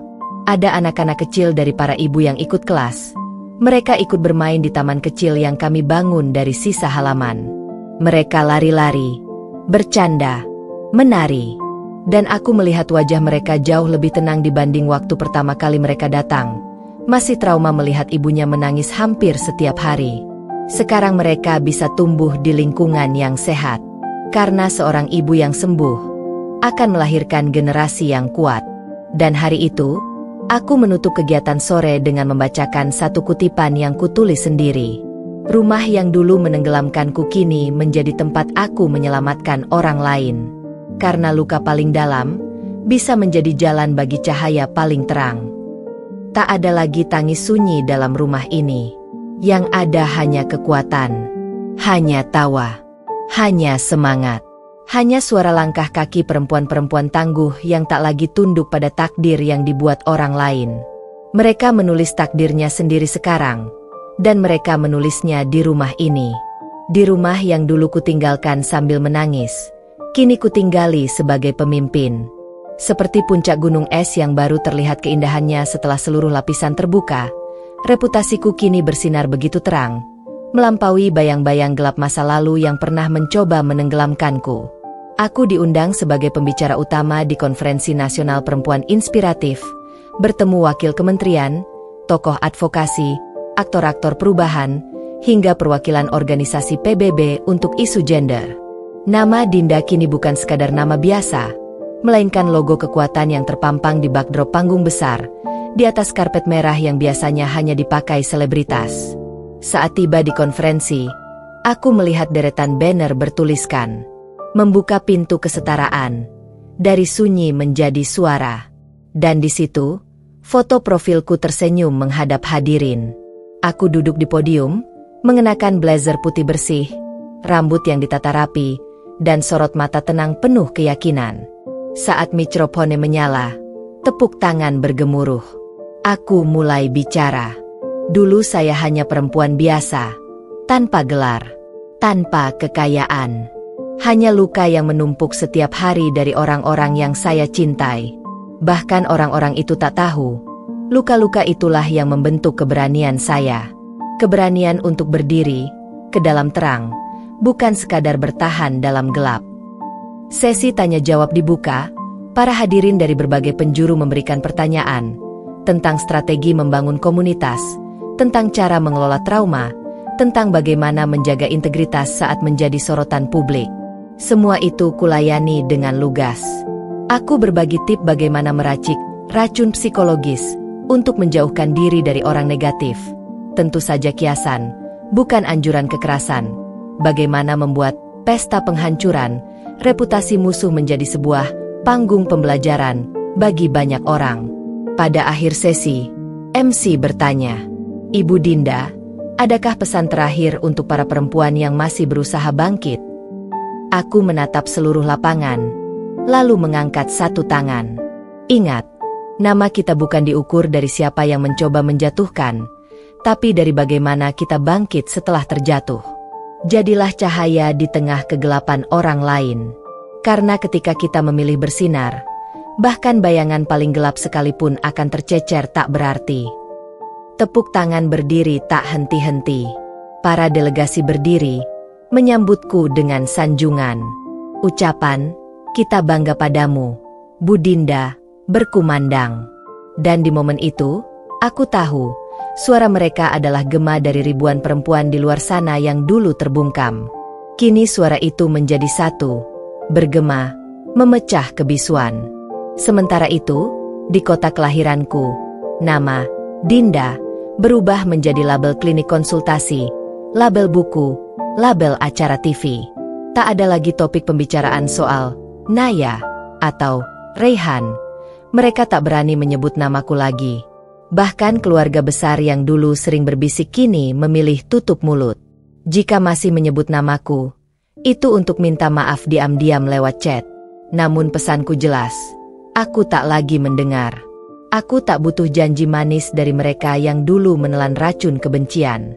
Ada anak-anak kecil dari para ibu yang ikut kelas. Mereka ikut bermain di taman kecil yang kami bangun dari sisa halaman. Mereka lari-lari, bercanda, menari. Dan aku melihat wajah mereka jauh lebih tenang dibanding waktu pertama kali mereka datang. Masih trauma melihat ibunya menangis hampir setiap hari. Sekarang mereka bisa tumbuh di lingkungan yang sehat. Karena seorang ibu yang sembuh akan melahirkan generasi yang kuat. Dan hari itu, aku menutup kegiatan sore dengan membacakan satu kutipan yang kutulis sendiri. Rumah yang dulu menenggelamkanku kini menjadi tempat aku menyelamatkan orang lain. Karena luka paling dalam, bisa menjadi jalan bagi cahaya paling terang. Tak ada lagi tangis sunyi dalam rumah ini. Yang ada hanya kekuatan, hanya tawa, hanya semangat. Hanya suara langkah kaki perempuan-perempuan tangguh yang tak lagi tunduk pada takdir yang dibuat orang lain. Mereka menulis takdirnya sendiri sekarang, dan mereka menulisnya di rumah ini. Di rumah yang dulu kutinggalkan sambil menangis, kini kutinggali sebagai pemimpin. Seperti puncak gunung es yang baru terlihat keindahannya setelah seluruh lapisan terbuka, reputasiku kini bersinar begitu terang, melampaui bayang-bayang gelap masa lalu yang pernah mencoba menenggelamkanku. Aku diundang sebagai pembicara utama di Konferensi Nasional Perempuan Inspiratif, bertemu wakil kementerian, tokoh advokasi, aktor-aktor perubahan, hingga perwakilan organisasi PBB untuk isu gender. Nama Dinda kini bukan sekadar nama biasa, melainkan logo kekuatan yang terpampang di backdrop panggung besar, di atas karpet merah yang biasanya hanya dipakai selebritas. Saat tiba di konferensi, aku melihat deretan banner bertuliskan, "Membuka pintu kesetaraan, dari sunyi menjadi suara." Dan di situ, foto profilku tersenyum menghadap hadirin. Aku duduk di podium, mengenakan blazer putih bersih, rambut yang ditata rapi, dan sorot mata tenang penuh keyakinan. Saat mikrofone menyala, tepuk tangan bergemuruh. Aku mulai bicara. Dulu saya hanya perempuan biasa, tanpa gelar, tanpa kekayaan. Hanya luka yang menumpuk setiap hari dari orang-orang yang saya cintai. Bahkan orang-orang itu tak tahu, luka-luka itulah yang membentuk keberanian saya. Keberanian untuk berdiri ke dalam terang, bukan sekadar bertahan dalam gelap. Sesi tanya jawab dibuka, para hadirin dari berbagai penjuru memberikan pertanyaan tentang strategi membangun komunitas, tentang cara mengelola trauma, tentang bagaimana menjaga integritas saat menjadi sorotan publik. Semua itu kulayani dengan lugas. Aku berbagi tip bagaimana meracik racun psikologis untuk menjauhkan diri dari orang negatif. Tentu saja kiasan, bukan anjuran kekerasan. Bagaimana membuat pesta penghancuran reputasi musuh menjadi sebuah panggung pembelajaran bagi banyak orang. Pada akhir sesi, MC bertanya, "Ibu Dinda, adakah pesan terakhir untuk para perempuan yang masih berusaha bangkit?" Aku menatap seluruh lapangan, lalu mengangkat satu tangan. Ingat, nama kita bukan diukur dari siapa yang mencoba menjatuhkan, tapi dari bagaimana kita bangkit setelah terjatuh. Jadilah cahaya di tengah kegelapan orang lain. Karena ketika kita memilih bersinar, bahkan bayangan paling gelap sekalipun akan tercecer tak berarti. Tepuk tangan berdiri tak henti-henti. Para delegasi berdiri, menyambutku dengan sanjungan. Ucapan, "Kita bangga padamu, Bu Dinda," berkumandang. Dan di momen itu, aku tahu, suara mereka adalah gema dari ribuan perempuan di luar sana yang dulu terbungkam. Kini suara itu menjadi satu, bergema, memecah kebisuan. Sementara itu, di kota kelahiranku, nama Dinda berubah menjadi label klinik konsultasi, label buku, label acara TV. Tak ada lagi topik pembicaraan soal Naya atau Reyhan. Mereka tak berani menyebut namaku lagi. Bahkan keluarga besar yang dulu sering berbisik kini memilih tutup mulut. Jika masih menyebut namaku, itu untuk minta maaf diam-diam lewat chat. Namun pesanku jelas, aku tak lagi mendengar. Aku tak butuh janji manis dari mereka yang dulu menelan racun kebencian.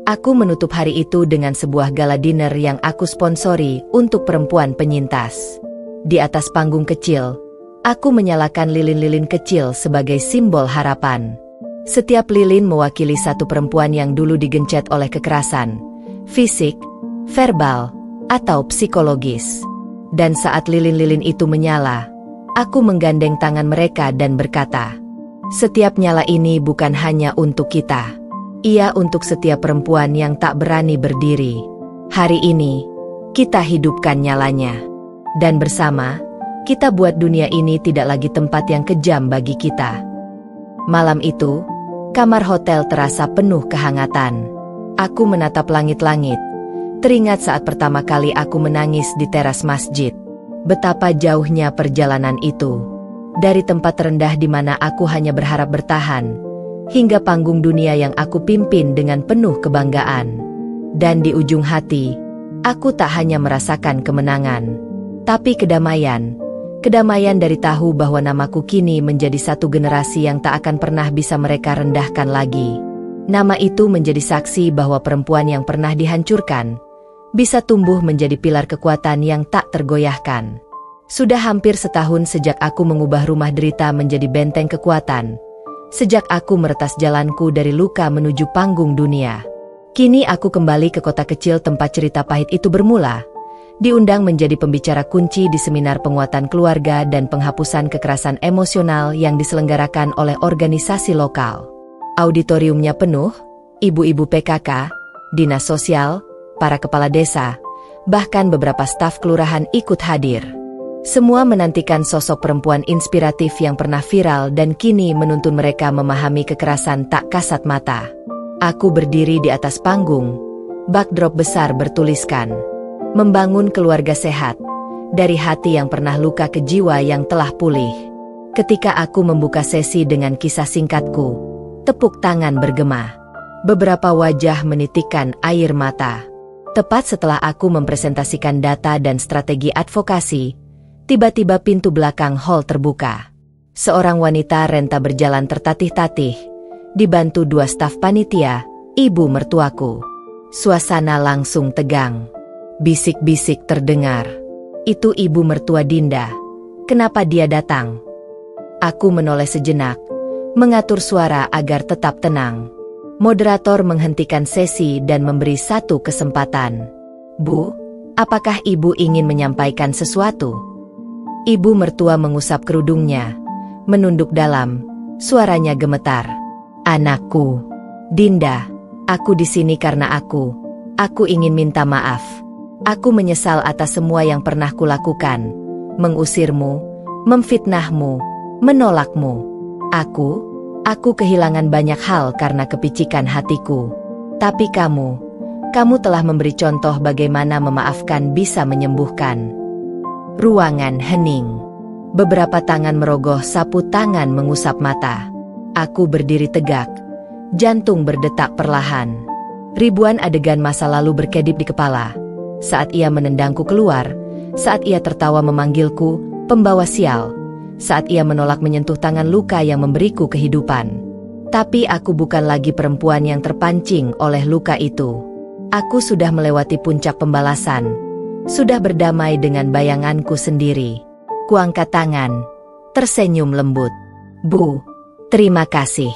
Aku menutup hari itu dengan sebuah gala dinner yang aku sponsori untuk perempuan penyintas. Di atas panggung kecil, Aku menyalakan lilin-lilin kecil sebagai simbol harapan. Setiap lilin mewakili satu perempuan yang dulu digencet oleh kekerasan, fisik, verbal, atau psikologis. Dan saat lilin-lilin itu menyala, aku menggandeng tangan mereka dan berkata, setiap nyala ini bukan hanya untuk kita. Ia untuk setiap perempuan yang tak berani berdiri. Hari ini, kita hidupkan nyalanya. Dan bersama, kita buat dunia ini tidak lagi tempat yang kejam bagi kita. Malam itu, kamar hotel terasa penuh kehangatan. Aku menatap langit-langit. Teringat saat pertama kali aku menangis di teras masjid. Betapa jauhnya perjalanan itu. Dari tempat terendah di mana aku hanya berharap bertahan, hingga panggung dunia yang aku pimpin dengan penuh kebanggaan. Dan di ujung hati, aku tak hanya merasakan kemenangan, tapi kedamaian. Kedamaian dari tahu bahwa namaku kini menjadi satu generasi yang tak akan pernah bisa mereka rendahkan lagi. Nama itu menjadi saksi bahwa perempuan yang pernah dihancurkan bisa tumbuh menjadi pilar kekuatan yang tak tergoyahkan. Sudah hampir setahun sejak aku mengubah rumah derita menjadi benteng kekuatan. Sejak aku meretas jalanku dari luka menuju panggung dunia. Kini aku kembali ke kota kecil tempat cerita pahit itu bermula. Diundang menjadi pembicara kunci di seminar penguatan keluarga dan penghapusan kekerasan emosional yang diselenggarakan oleh organisasi lokal. Auditoriumnya penuh, ibu-ibu PKK, dinas sosial, para kepala desa, bahkan beberapa staf kelurahan ikut hadir. Semua menantikan sosok perempuan inspiratif yang pernah viral dan kini menuntun mereka memahami kekerasan tak kasat mata. Aku berdiri di atas panggung, backdrop besar bertuliskan, membangun keluarga sehat, dari hati yang pernah luka ke jiwa yang telah pulih. Ketika aku membuka sesi dengan kisah singkatku, tepuk tangan bergema. Beberapa wajah menitikkan air mata. Tepat setelah aku mempresentasikan data dan strategi advokasi, tiba-tiba pintu belakang hall terbuka. Seorang wanita renta berjalan tertatih-tatih, dibantu dua staf panitia, ibu mertuaku. Suasana langsung tegang. Bisik-bisik terdengar. Itu ibu mertua Dinda. Kenapa dia datang? Aku menoleh sejenak, mengatur suara agar tetap tenang. Moderator menghentikan sesi dan memberi satu kesempatan. Bu, apakah ibu ingin menyampaikan sesuatu? Ibu mertua mengusap kerudungnya, menunduk dalam, suaranya gemetar. Anakku, Dinda, aku di sini karena aku ingin minta maaf. Aku menyesal atas semua yang pernah kulakukan, mengusirmu, memfitnahmu, menolakmu. Aku kehilangan banyak hal karena kepicikan hatiku. Tapi kamu telah memberi contoh bagaimana memaafkan bisa menyembuhkan. Ruangan hening. Beberapa tangan merogoh sapu tangan mengusap mata. Aku berdiri tegak, jantung berdetak perlahan. Ribuan adegan masa lalu berkedip di kepala. Saat ia menendangku keluar, saat ia tertawa memanggilku pembawa sial, saat ia menolak menyentuh tangan luka yang memberiku kehidupan. Tapi aku bukan lagi perempuan yang terpancing oleh luka itu. Aku sudah melewati puncak pembalasan, sudah berdamai dengan bayanganku sendiri. Kuangkat tangan, tersenyum lembut. Bu, terima kasih.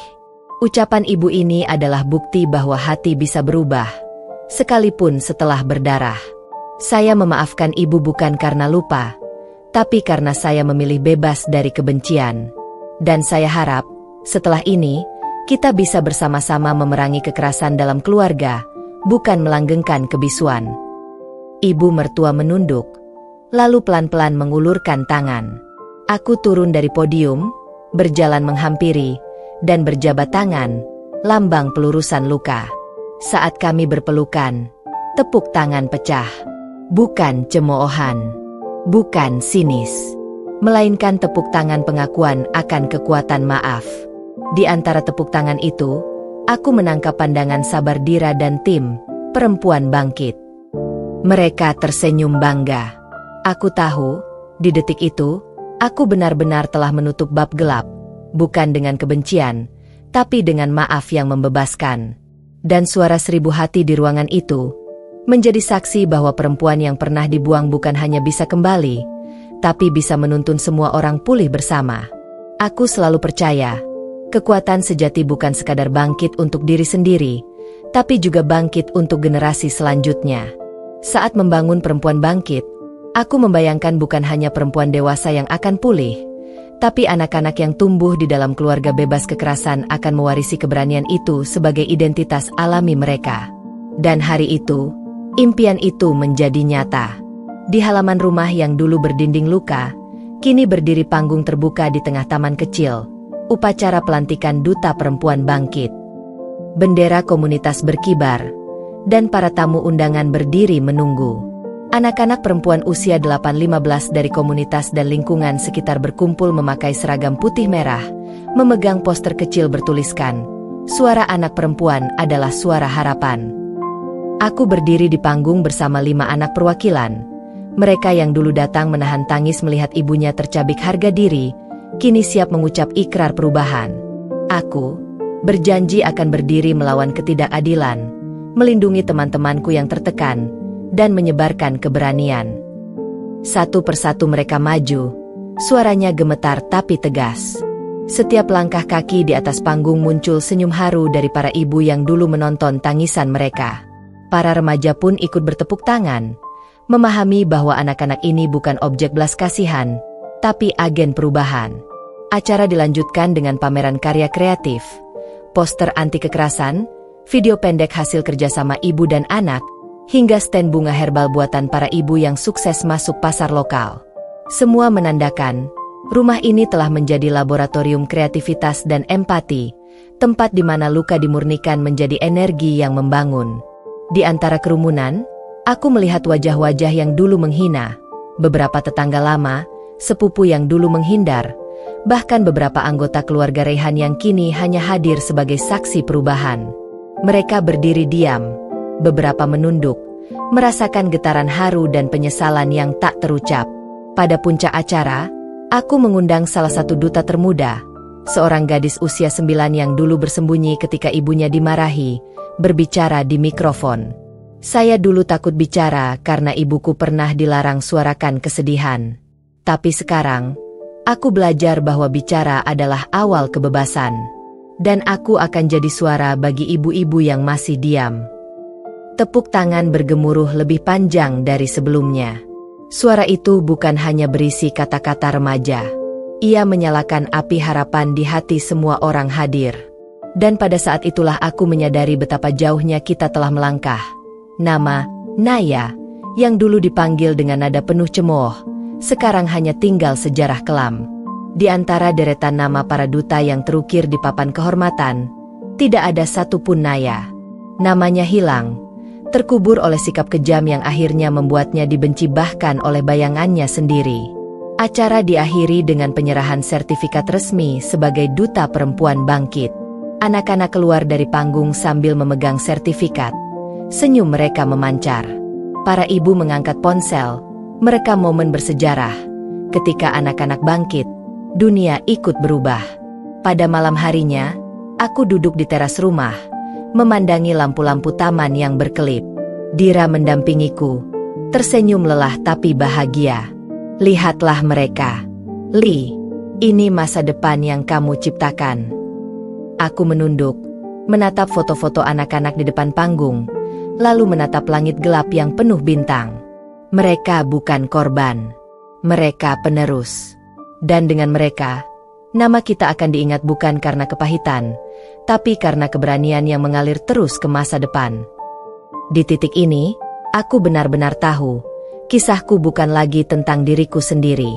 Ucapan ibu ini adalah bukti bahwa hati bisa berubah, sekalipun setelah berdarah. Saya memaafkan ibu bukan karena lupa, tapi karena saya memilih bebas dari kebencian. Dan saya harap, setelah ini, kita bisa bersama-sama memerangi kekerasan dalam keluarga, bukan melanggengkan kebisuan. Ibu mertua menunduk, lalu pelan-pelan mengulurkan tangan. Aku turun dari podium, berjalan menghampiri, dan berjabat tangan, lambang pelurusan luka. Saat kami berpelukan, tepuk tangan pecah. Bukan cemoohan, bukan sinis, melainkan tepuk tangan pengakuan akan kekuatan maaf. Di antara tepuk tangan itu, aku menangkap pandangan Sabar Dira dan tim Perempuan Bangkit. Mereka tersenyum bangga. Aku tahu, di detik itu, aku benar-benar telah menutup bab gelap, bukan dengan kebencian, tapi dengan maaf yang membebaskan. Dan suara 1000 hati di ruangan itu menjadi saksi bahwa perempuan yang pernah dibuang bukan hanya bisa kembali, tapi bisa menuntun semua orang pulih bersama. Aku selalu percaya, kekuatan sejati bukan sekadar bangkit untuk diri sendiri, tapi juga bangkit untuk generasi selanjutnya. Saat membangun perempuan bangkit, aku membayangkan bukan hanya perempuan dewasa yang akan pulih, tapi anak-anak yang tumbuh di dalam keluarga bebas kekerasan akan mewarisi keberanian itu sebagai identitas alami mereka. Dan hari itu, impian itu menjadi nyata. Di halaman rumah yang dulu berdinding luka, kini berdiri panggung terbuka di tengah taman kecil, upacara pelantikan Duta Perempuan Bangkit. Bendera komunitas berkibar, dan para tamu undangan berdiri menunggu. Anak-anak perempuan usia 8-15 dari komunitas dan lingkungan sekitar berkumpul memakai seragam putih merah, memegang poster kecil bertuliskan, "Suara anak perempuan adalah suara harapan." Aku berdiri di panggung bersama 5 anak perwakilan. Mereka yang dulu datang menahan tangis melihat ibunya tercabik harga diri, kini siap mengucap ikrar perubahan. Aku berjanji akan berdiri melawan ketidakadilan, melindungi teman-temanku yang tertekan, dan menyebarkan keberanian. Satu persatu mereka maju, suaranya gemetar tapi tegas. Setiap langkah kaki di atas panggung muncul senyum haru dari para ibu yang dulu menonton tangisan mereka. Para remaja pun ikut bertepuk tangan, memahami bahwa anak-anak ini bukan objek belas kasihan, tapi agen perubahan. Acara dilanjutkan dengan pameran karya kreatif, poster anti kekerasan, video pendek hasil kerjasama ibu dan anak, hingga stand bunga herbal buatan para ibu yang sukses masuk pasar lokal. Semua menandakan, rumah ini telah menjadi laboratorium kreativitas dan empati, tempat di mana luka dimurnikan menjadi energi yang membangun. Di antara kerumunan, aku melihat wajah-wajah yang dulu menghina, beberapa tetangga lama, sepupu yang dulu menghindar, bahkan beberapa anggota keluarga Rehan yang kini hanya hadir sebagai saksi perubahan. Mereka berdiri diam, beberapa menunduk, merasakan getaran haru dan penyesalan yang tak terucap. Pada puncak acara, aku mengundang salah satu duta termuda, seorang gadis usia 9 yang dulu bersembunyi ketika ibunya dimarahi, berbicara di mikrofon. Saya dulu takut bicara karena ibuku pernah dilarang suarakan kesedihan. Tapi sekarang, aku belajar bahwa bicara adalah awal kebebasan. Dan aku akan jadi suara bagi ibu-ibu yang masih diam. Tepuk tangan bergemuruh lebih panjang dari sebelumnya. Suara itu bukan hanya berisi kata-kata remaja. Ia menyalakan api harapan di hati semua orang hadir. Dan pada saat itulah aku menyadari betapa jauhnya kita telah melangkah. Nama, Naya, yang dulu dipanggil dengan nada penuh cemooh, sekarang hanya tinggal sejarah kelam. Di antara deretan nama para duta yang terukir di papan kehormatan, tidak ada satupun Naya. Namanya hilang, terkubur oleh sikap kejam yang akhirnya membuatnya dibenci bahkan oleh bayangannya sendiri. Acara diakhiri dengan penyerahan sertifikat resmi sebagai Duta Perempuan Bangkit. Anak-anak keluar dari panggung sambil memegang sertifikat. Senyum mereka memancar. Para ibu mengangkat ponsel, merekam momen bersejarah. Ketika anak-anak bangkit, dunia ikut berubah. Pada malam harinya, aku duduk di teras rumah, memandangi lampu-lampu taman yang berkelip. Dira mendampingiku, tersenyum lelah tapi bahagia. Lihatlah mereka. Li, ini masa depan yang kamu ciptakan. Aku menunduk, menatap foto-foto anak-anak di depan panggung, lalu menatap langit gelap yang penuh bintang. Mereka bukan korban, mereka penerus. Dan dengan mereka, nama kita akan diingat bukan karena kepahitan, tapi karena keberanian yang mengalir terus ke masa depan. Di titik ini, aku benar-benar tahu, kisahku bukan lagi tentang diriku sendiri.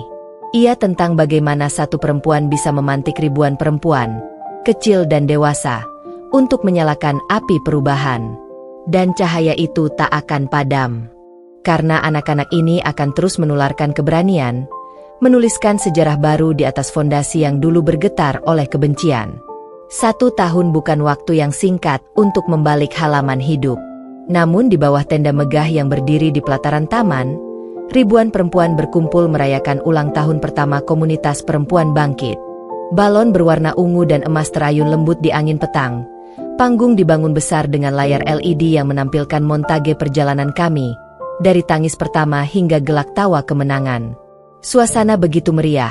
Ia tentang bagaimana satu perempuan bisa memantik ribuan perempuan, kecil dan dewasa, untuk menyalakan api perubahan. Dan cahaya itu tak akan padam. Karena anak-anak ini akan terus menularkan keberanian, menuliskan sejarah baru di atas fondasi yang dulu bergetar oleh kebencian. 1 tahun bukan waktu yang singkat untuk membalik halaman hidup. Namun di bawah tenda megah yang berdiri di pelataran taman, ribuan perempuan berkumpul merayakan ulang tahun pertama komunitas perempuan bangkit. Balon berwarna ungu dan emas terayun lembut di angin petang. Panggung dibangun besar dengan layar LED yang menampilkan montage perjalanan kami, dari tangis pertama hingga gelak tawa kemenangan. Suasana begitu meriah,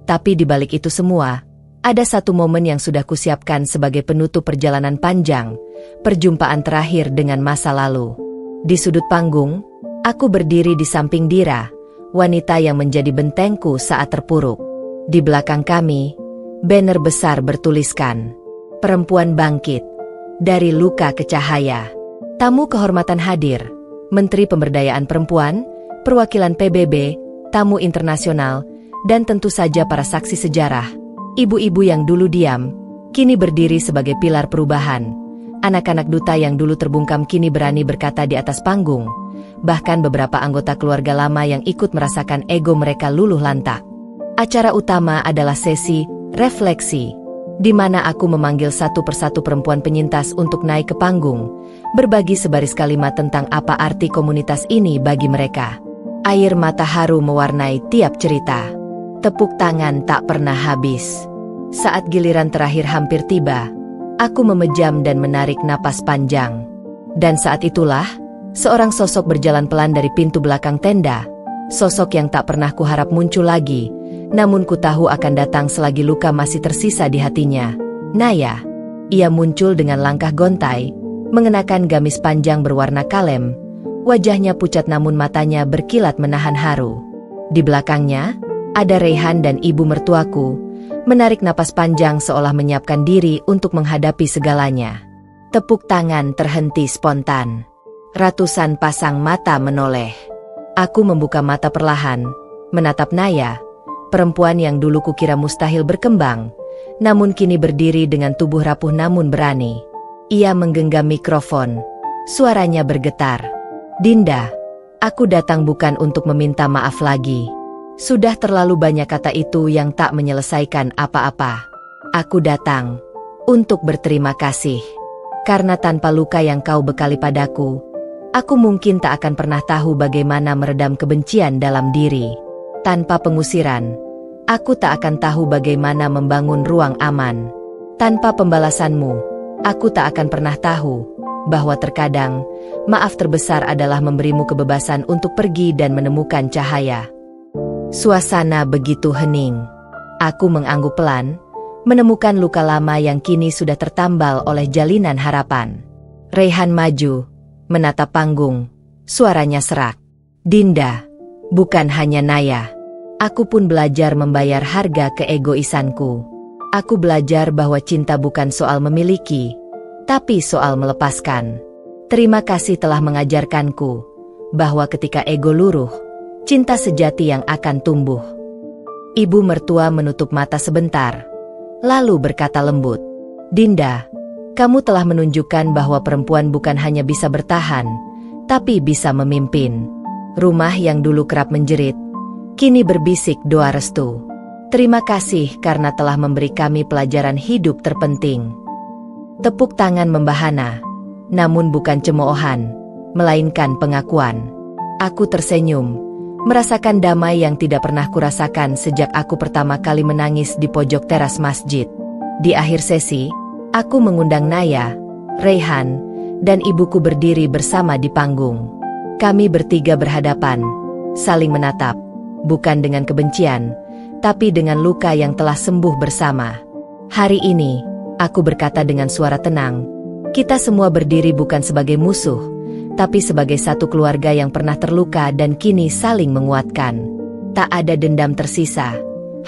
tapi di balik itu semua, ada satu momen yang sudah kusiapkan sebagai penutup perjalanan panjang, perjumpaan terakhir dengan masa lalu. Di sudut panggung, aku berdiri di samping Dira, wanita yang menjadi bentengku saat terpuruk. Di belakang kami, banner besar bertuliskan, "Perempuan bangkit, dari luka ke cahaya." Tamu kehormatan hadir, Menteri Pemberdayaan Perempuan, perwakilan PBB, tamu internasional, dan tentu saja para saksi sejarah. Ibu-ibu yang dulu diam, kini berdiri sebagai pilar perubahan. Anak-anak duta yang dulu terbungkam kini berani berkata di atas panggung. Bahkan beberapa anggota keluarga lama yang ikut merasakan ego mereka luluh lantak. Acara utama adalah sesi refleksi, di mana aku memanggil satu persatu perempuan penyintas untuk naik ke panggung, berbagi sebaris kalimat tentang apa arti komunitas ini bagi mereka. Air mata haru mewarnai tiap cerita. Tepuk tangan tak pernah habis. Saat giliran terakhir hampir tiba, aku memejam dan menarik napas panjang. Dan saat itulah, seorang sosok berjalan pelan dari pintu belakang tenda. Sosok yang tak pernah kuharap muncul lagi, namun ku tahu akan datang selagi luka masih tersisa di hatinya. Naya. Ia muncul dengan langkah gontai, mengenakan gamis panjang berwarna kalem. Wajahnya pucat namun matanya berkilat menahan haru. Di belakangnya, ada Raihan dan ibu mertuaku, menarik napas panjang seolah menyiapkan diri untuk menghadapi segalanya. Tepuk tangan terhenti spontan. Ratusan pasang mata menoleh. Aku membuka mata perlahan, menatap Naya, perempuan yang dulu kukira mustahil berkembang, namun kini berdiri dengan tubuh rapuh namun berani. Ia menggenggam mikrofon. Suaranya bergetar. "Dinda, aku datang bukan untuk meminta maaf lagi. Sudah terlalu banyak kata itu yang tak menyelesaikan apa-apa. Aku datang untuk berterima kasih. Karena tanpa luka yang kau bekali padaku, aku mungkin tak akan pernah tahu bagaimana meredam kebencian dalam diri. Tanpa pengusiran, aku tak akan tahu bagaimana membangun ruang aman. Tanpa pembalasanmu, aku tak akan pernah tahu bahwa terkadang maaf terbesar adalah memberimu kebebasan untuk pergi dan menemukan cahaya." Suasana begitu hening. Aku mengangguk pelan, menemukan luka lama yang kini sudah tertambal oleh jalinan harapan. Raihan maju, menatap panggung, suaranya serak. "Dinda, bukan hanya Naya. Aku pun belajar membayar harga keegoisanku. Aku belajar bahwa cinta bukan soal memiliki, tapi soal melepaskan. Terima kasih telah mengajarkanku bahwa ketika ego luruh, cinta sejati yang akan tumbuh." Ibu mertua menutup mata sebentar, lalu berkata lembut, "Dinda, kamu telah menunjukkan bahwa perempuan bukan hanya bisa bertahan, tapi bisa memimpin. Rumah yang dulu kerap menjerit, kini berbisik doa restu. Terima kasih karena telah memberi kami pelajaran hidup terpenting." Tepuk tangan membahana, namun bukan cemoohan, melainkan pengakuan. Aku tersenyum, merasakan damai yang tidak pernah kurasakan sejak aku pertama kali menangis di pojok teras masjid. Di akhir sesi, aku mengundang Naya, Raihan, dan ibuku berdiri bersama di panggung. Kami bertiga berhadapan, saling menatap, bukan dengan kebencian, tapi dengan luka yang telah sembuh bersama. "Hari ini," aku berkata dengan suara tenang, "kita semua berdiri bukan sebagai musuh, tapi sebagai satu keluarga yang pernah terluka dan kini saling menguatkan. Tak ada dendam tersisa,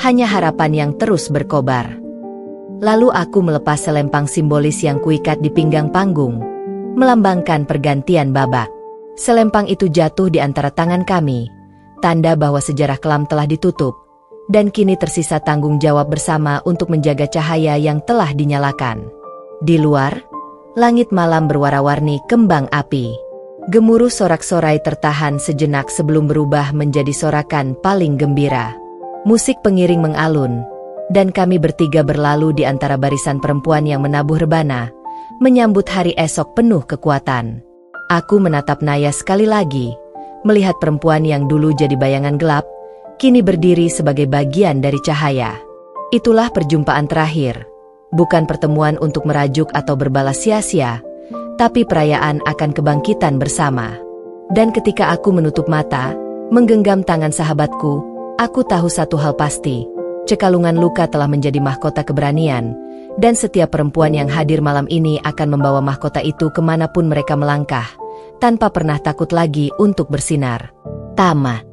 hanya harapan yang terus berkobar." Lalu aku melepas selempang simbolis yang kuikat di pinggang panggung, melambangkan pergantian babak. Selempang itu jatuh di antara tangan kami, tanda bahwa sejarah kelam telah ditutup, dan kini tersisa tanggung jawab bersama untuk menjaga cahaya yang telah dinyalakan. Di luar, langit malam berwarna-warni kembang api. Gemuruh sorak-sorai tertahan sejenak sebelum berubah menjadi sorakan paling gembira. Musik pengiring mengalun, dan kami bertiga berlalu di antara barisan perempuan yang menabuh rebana, menyambut hari esok penuh kekuatan. Aku menatap Naya sekali lagi, melihat perempuan yang dulu jadi bayangan gelap, kini berdiri sebagai bagian dari cahaya. Itulah perjumpaan terakhir, bukan pertemuan untuk merajuk atau berbalas sia-sia, tapi perayaan akan kebangkitan bersama. Dan ketika aku menutup mata, menggenggam tangan sahabatku, Aku tahu satu hal pasti, Cekalungan Luka telah menjadi mahkota keberanian, dan setiap perempuan yang hadir malam ini akan membawa mahkota itu kemanapun mereka melangkah, tanpa pernah takut lagi untuk bersinar. Tamat.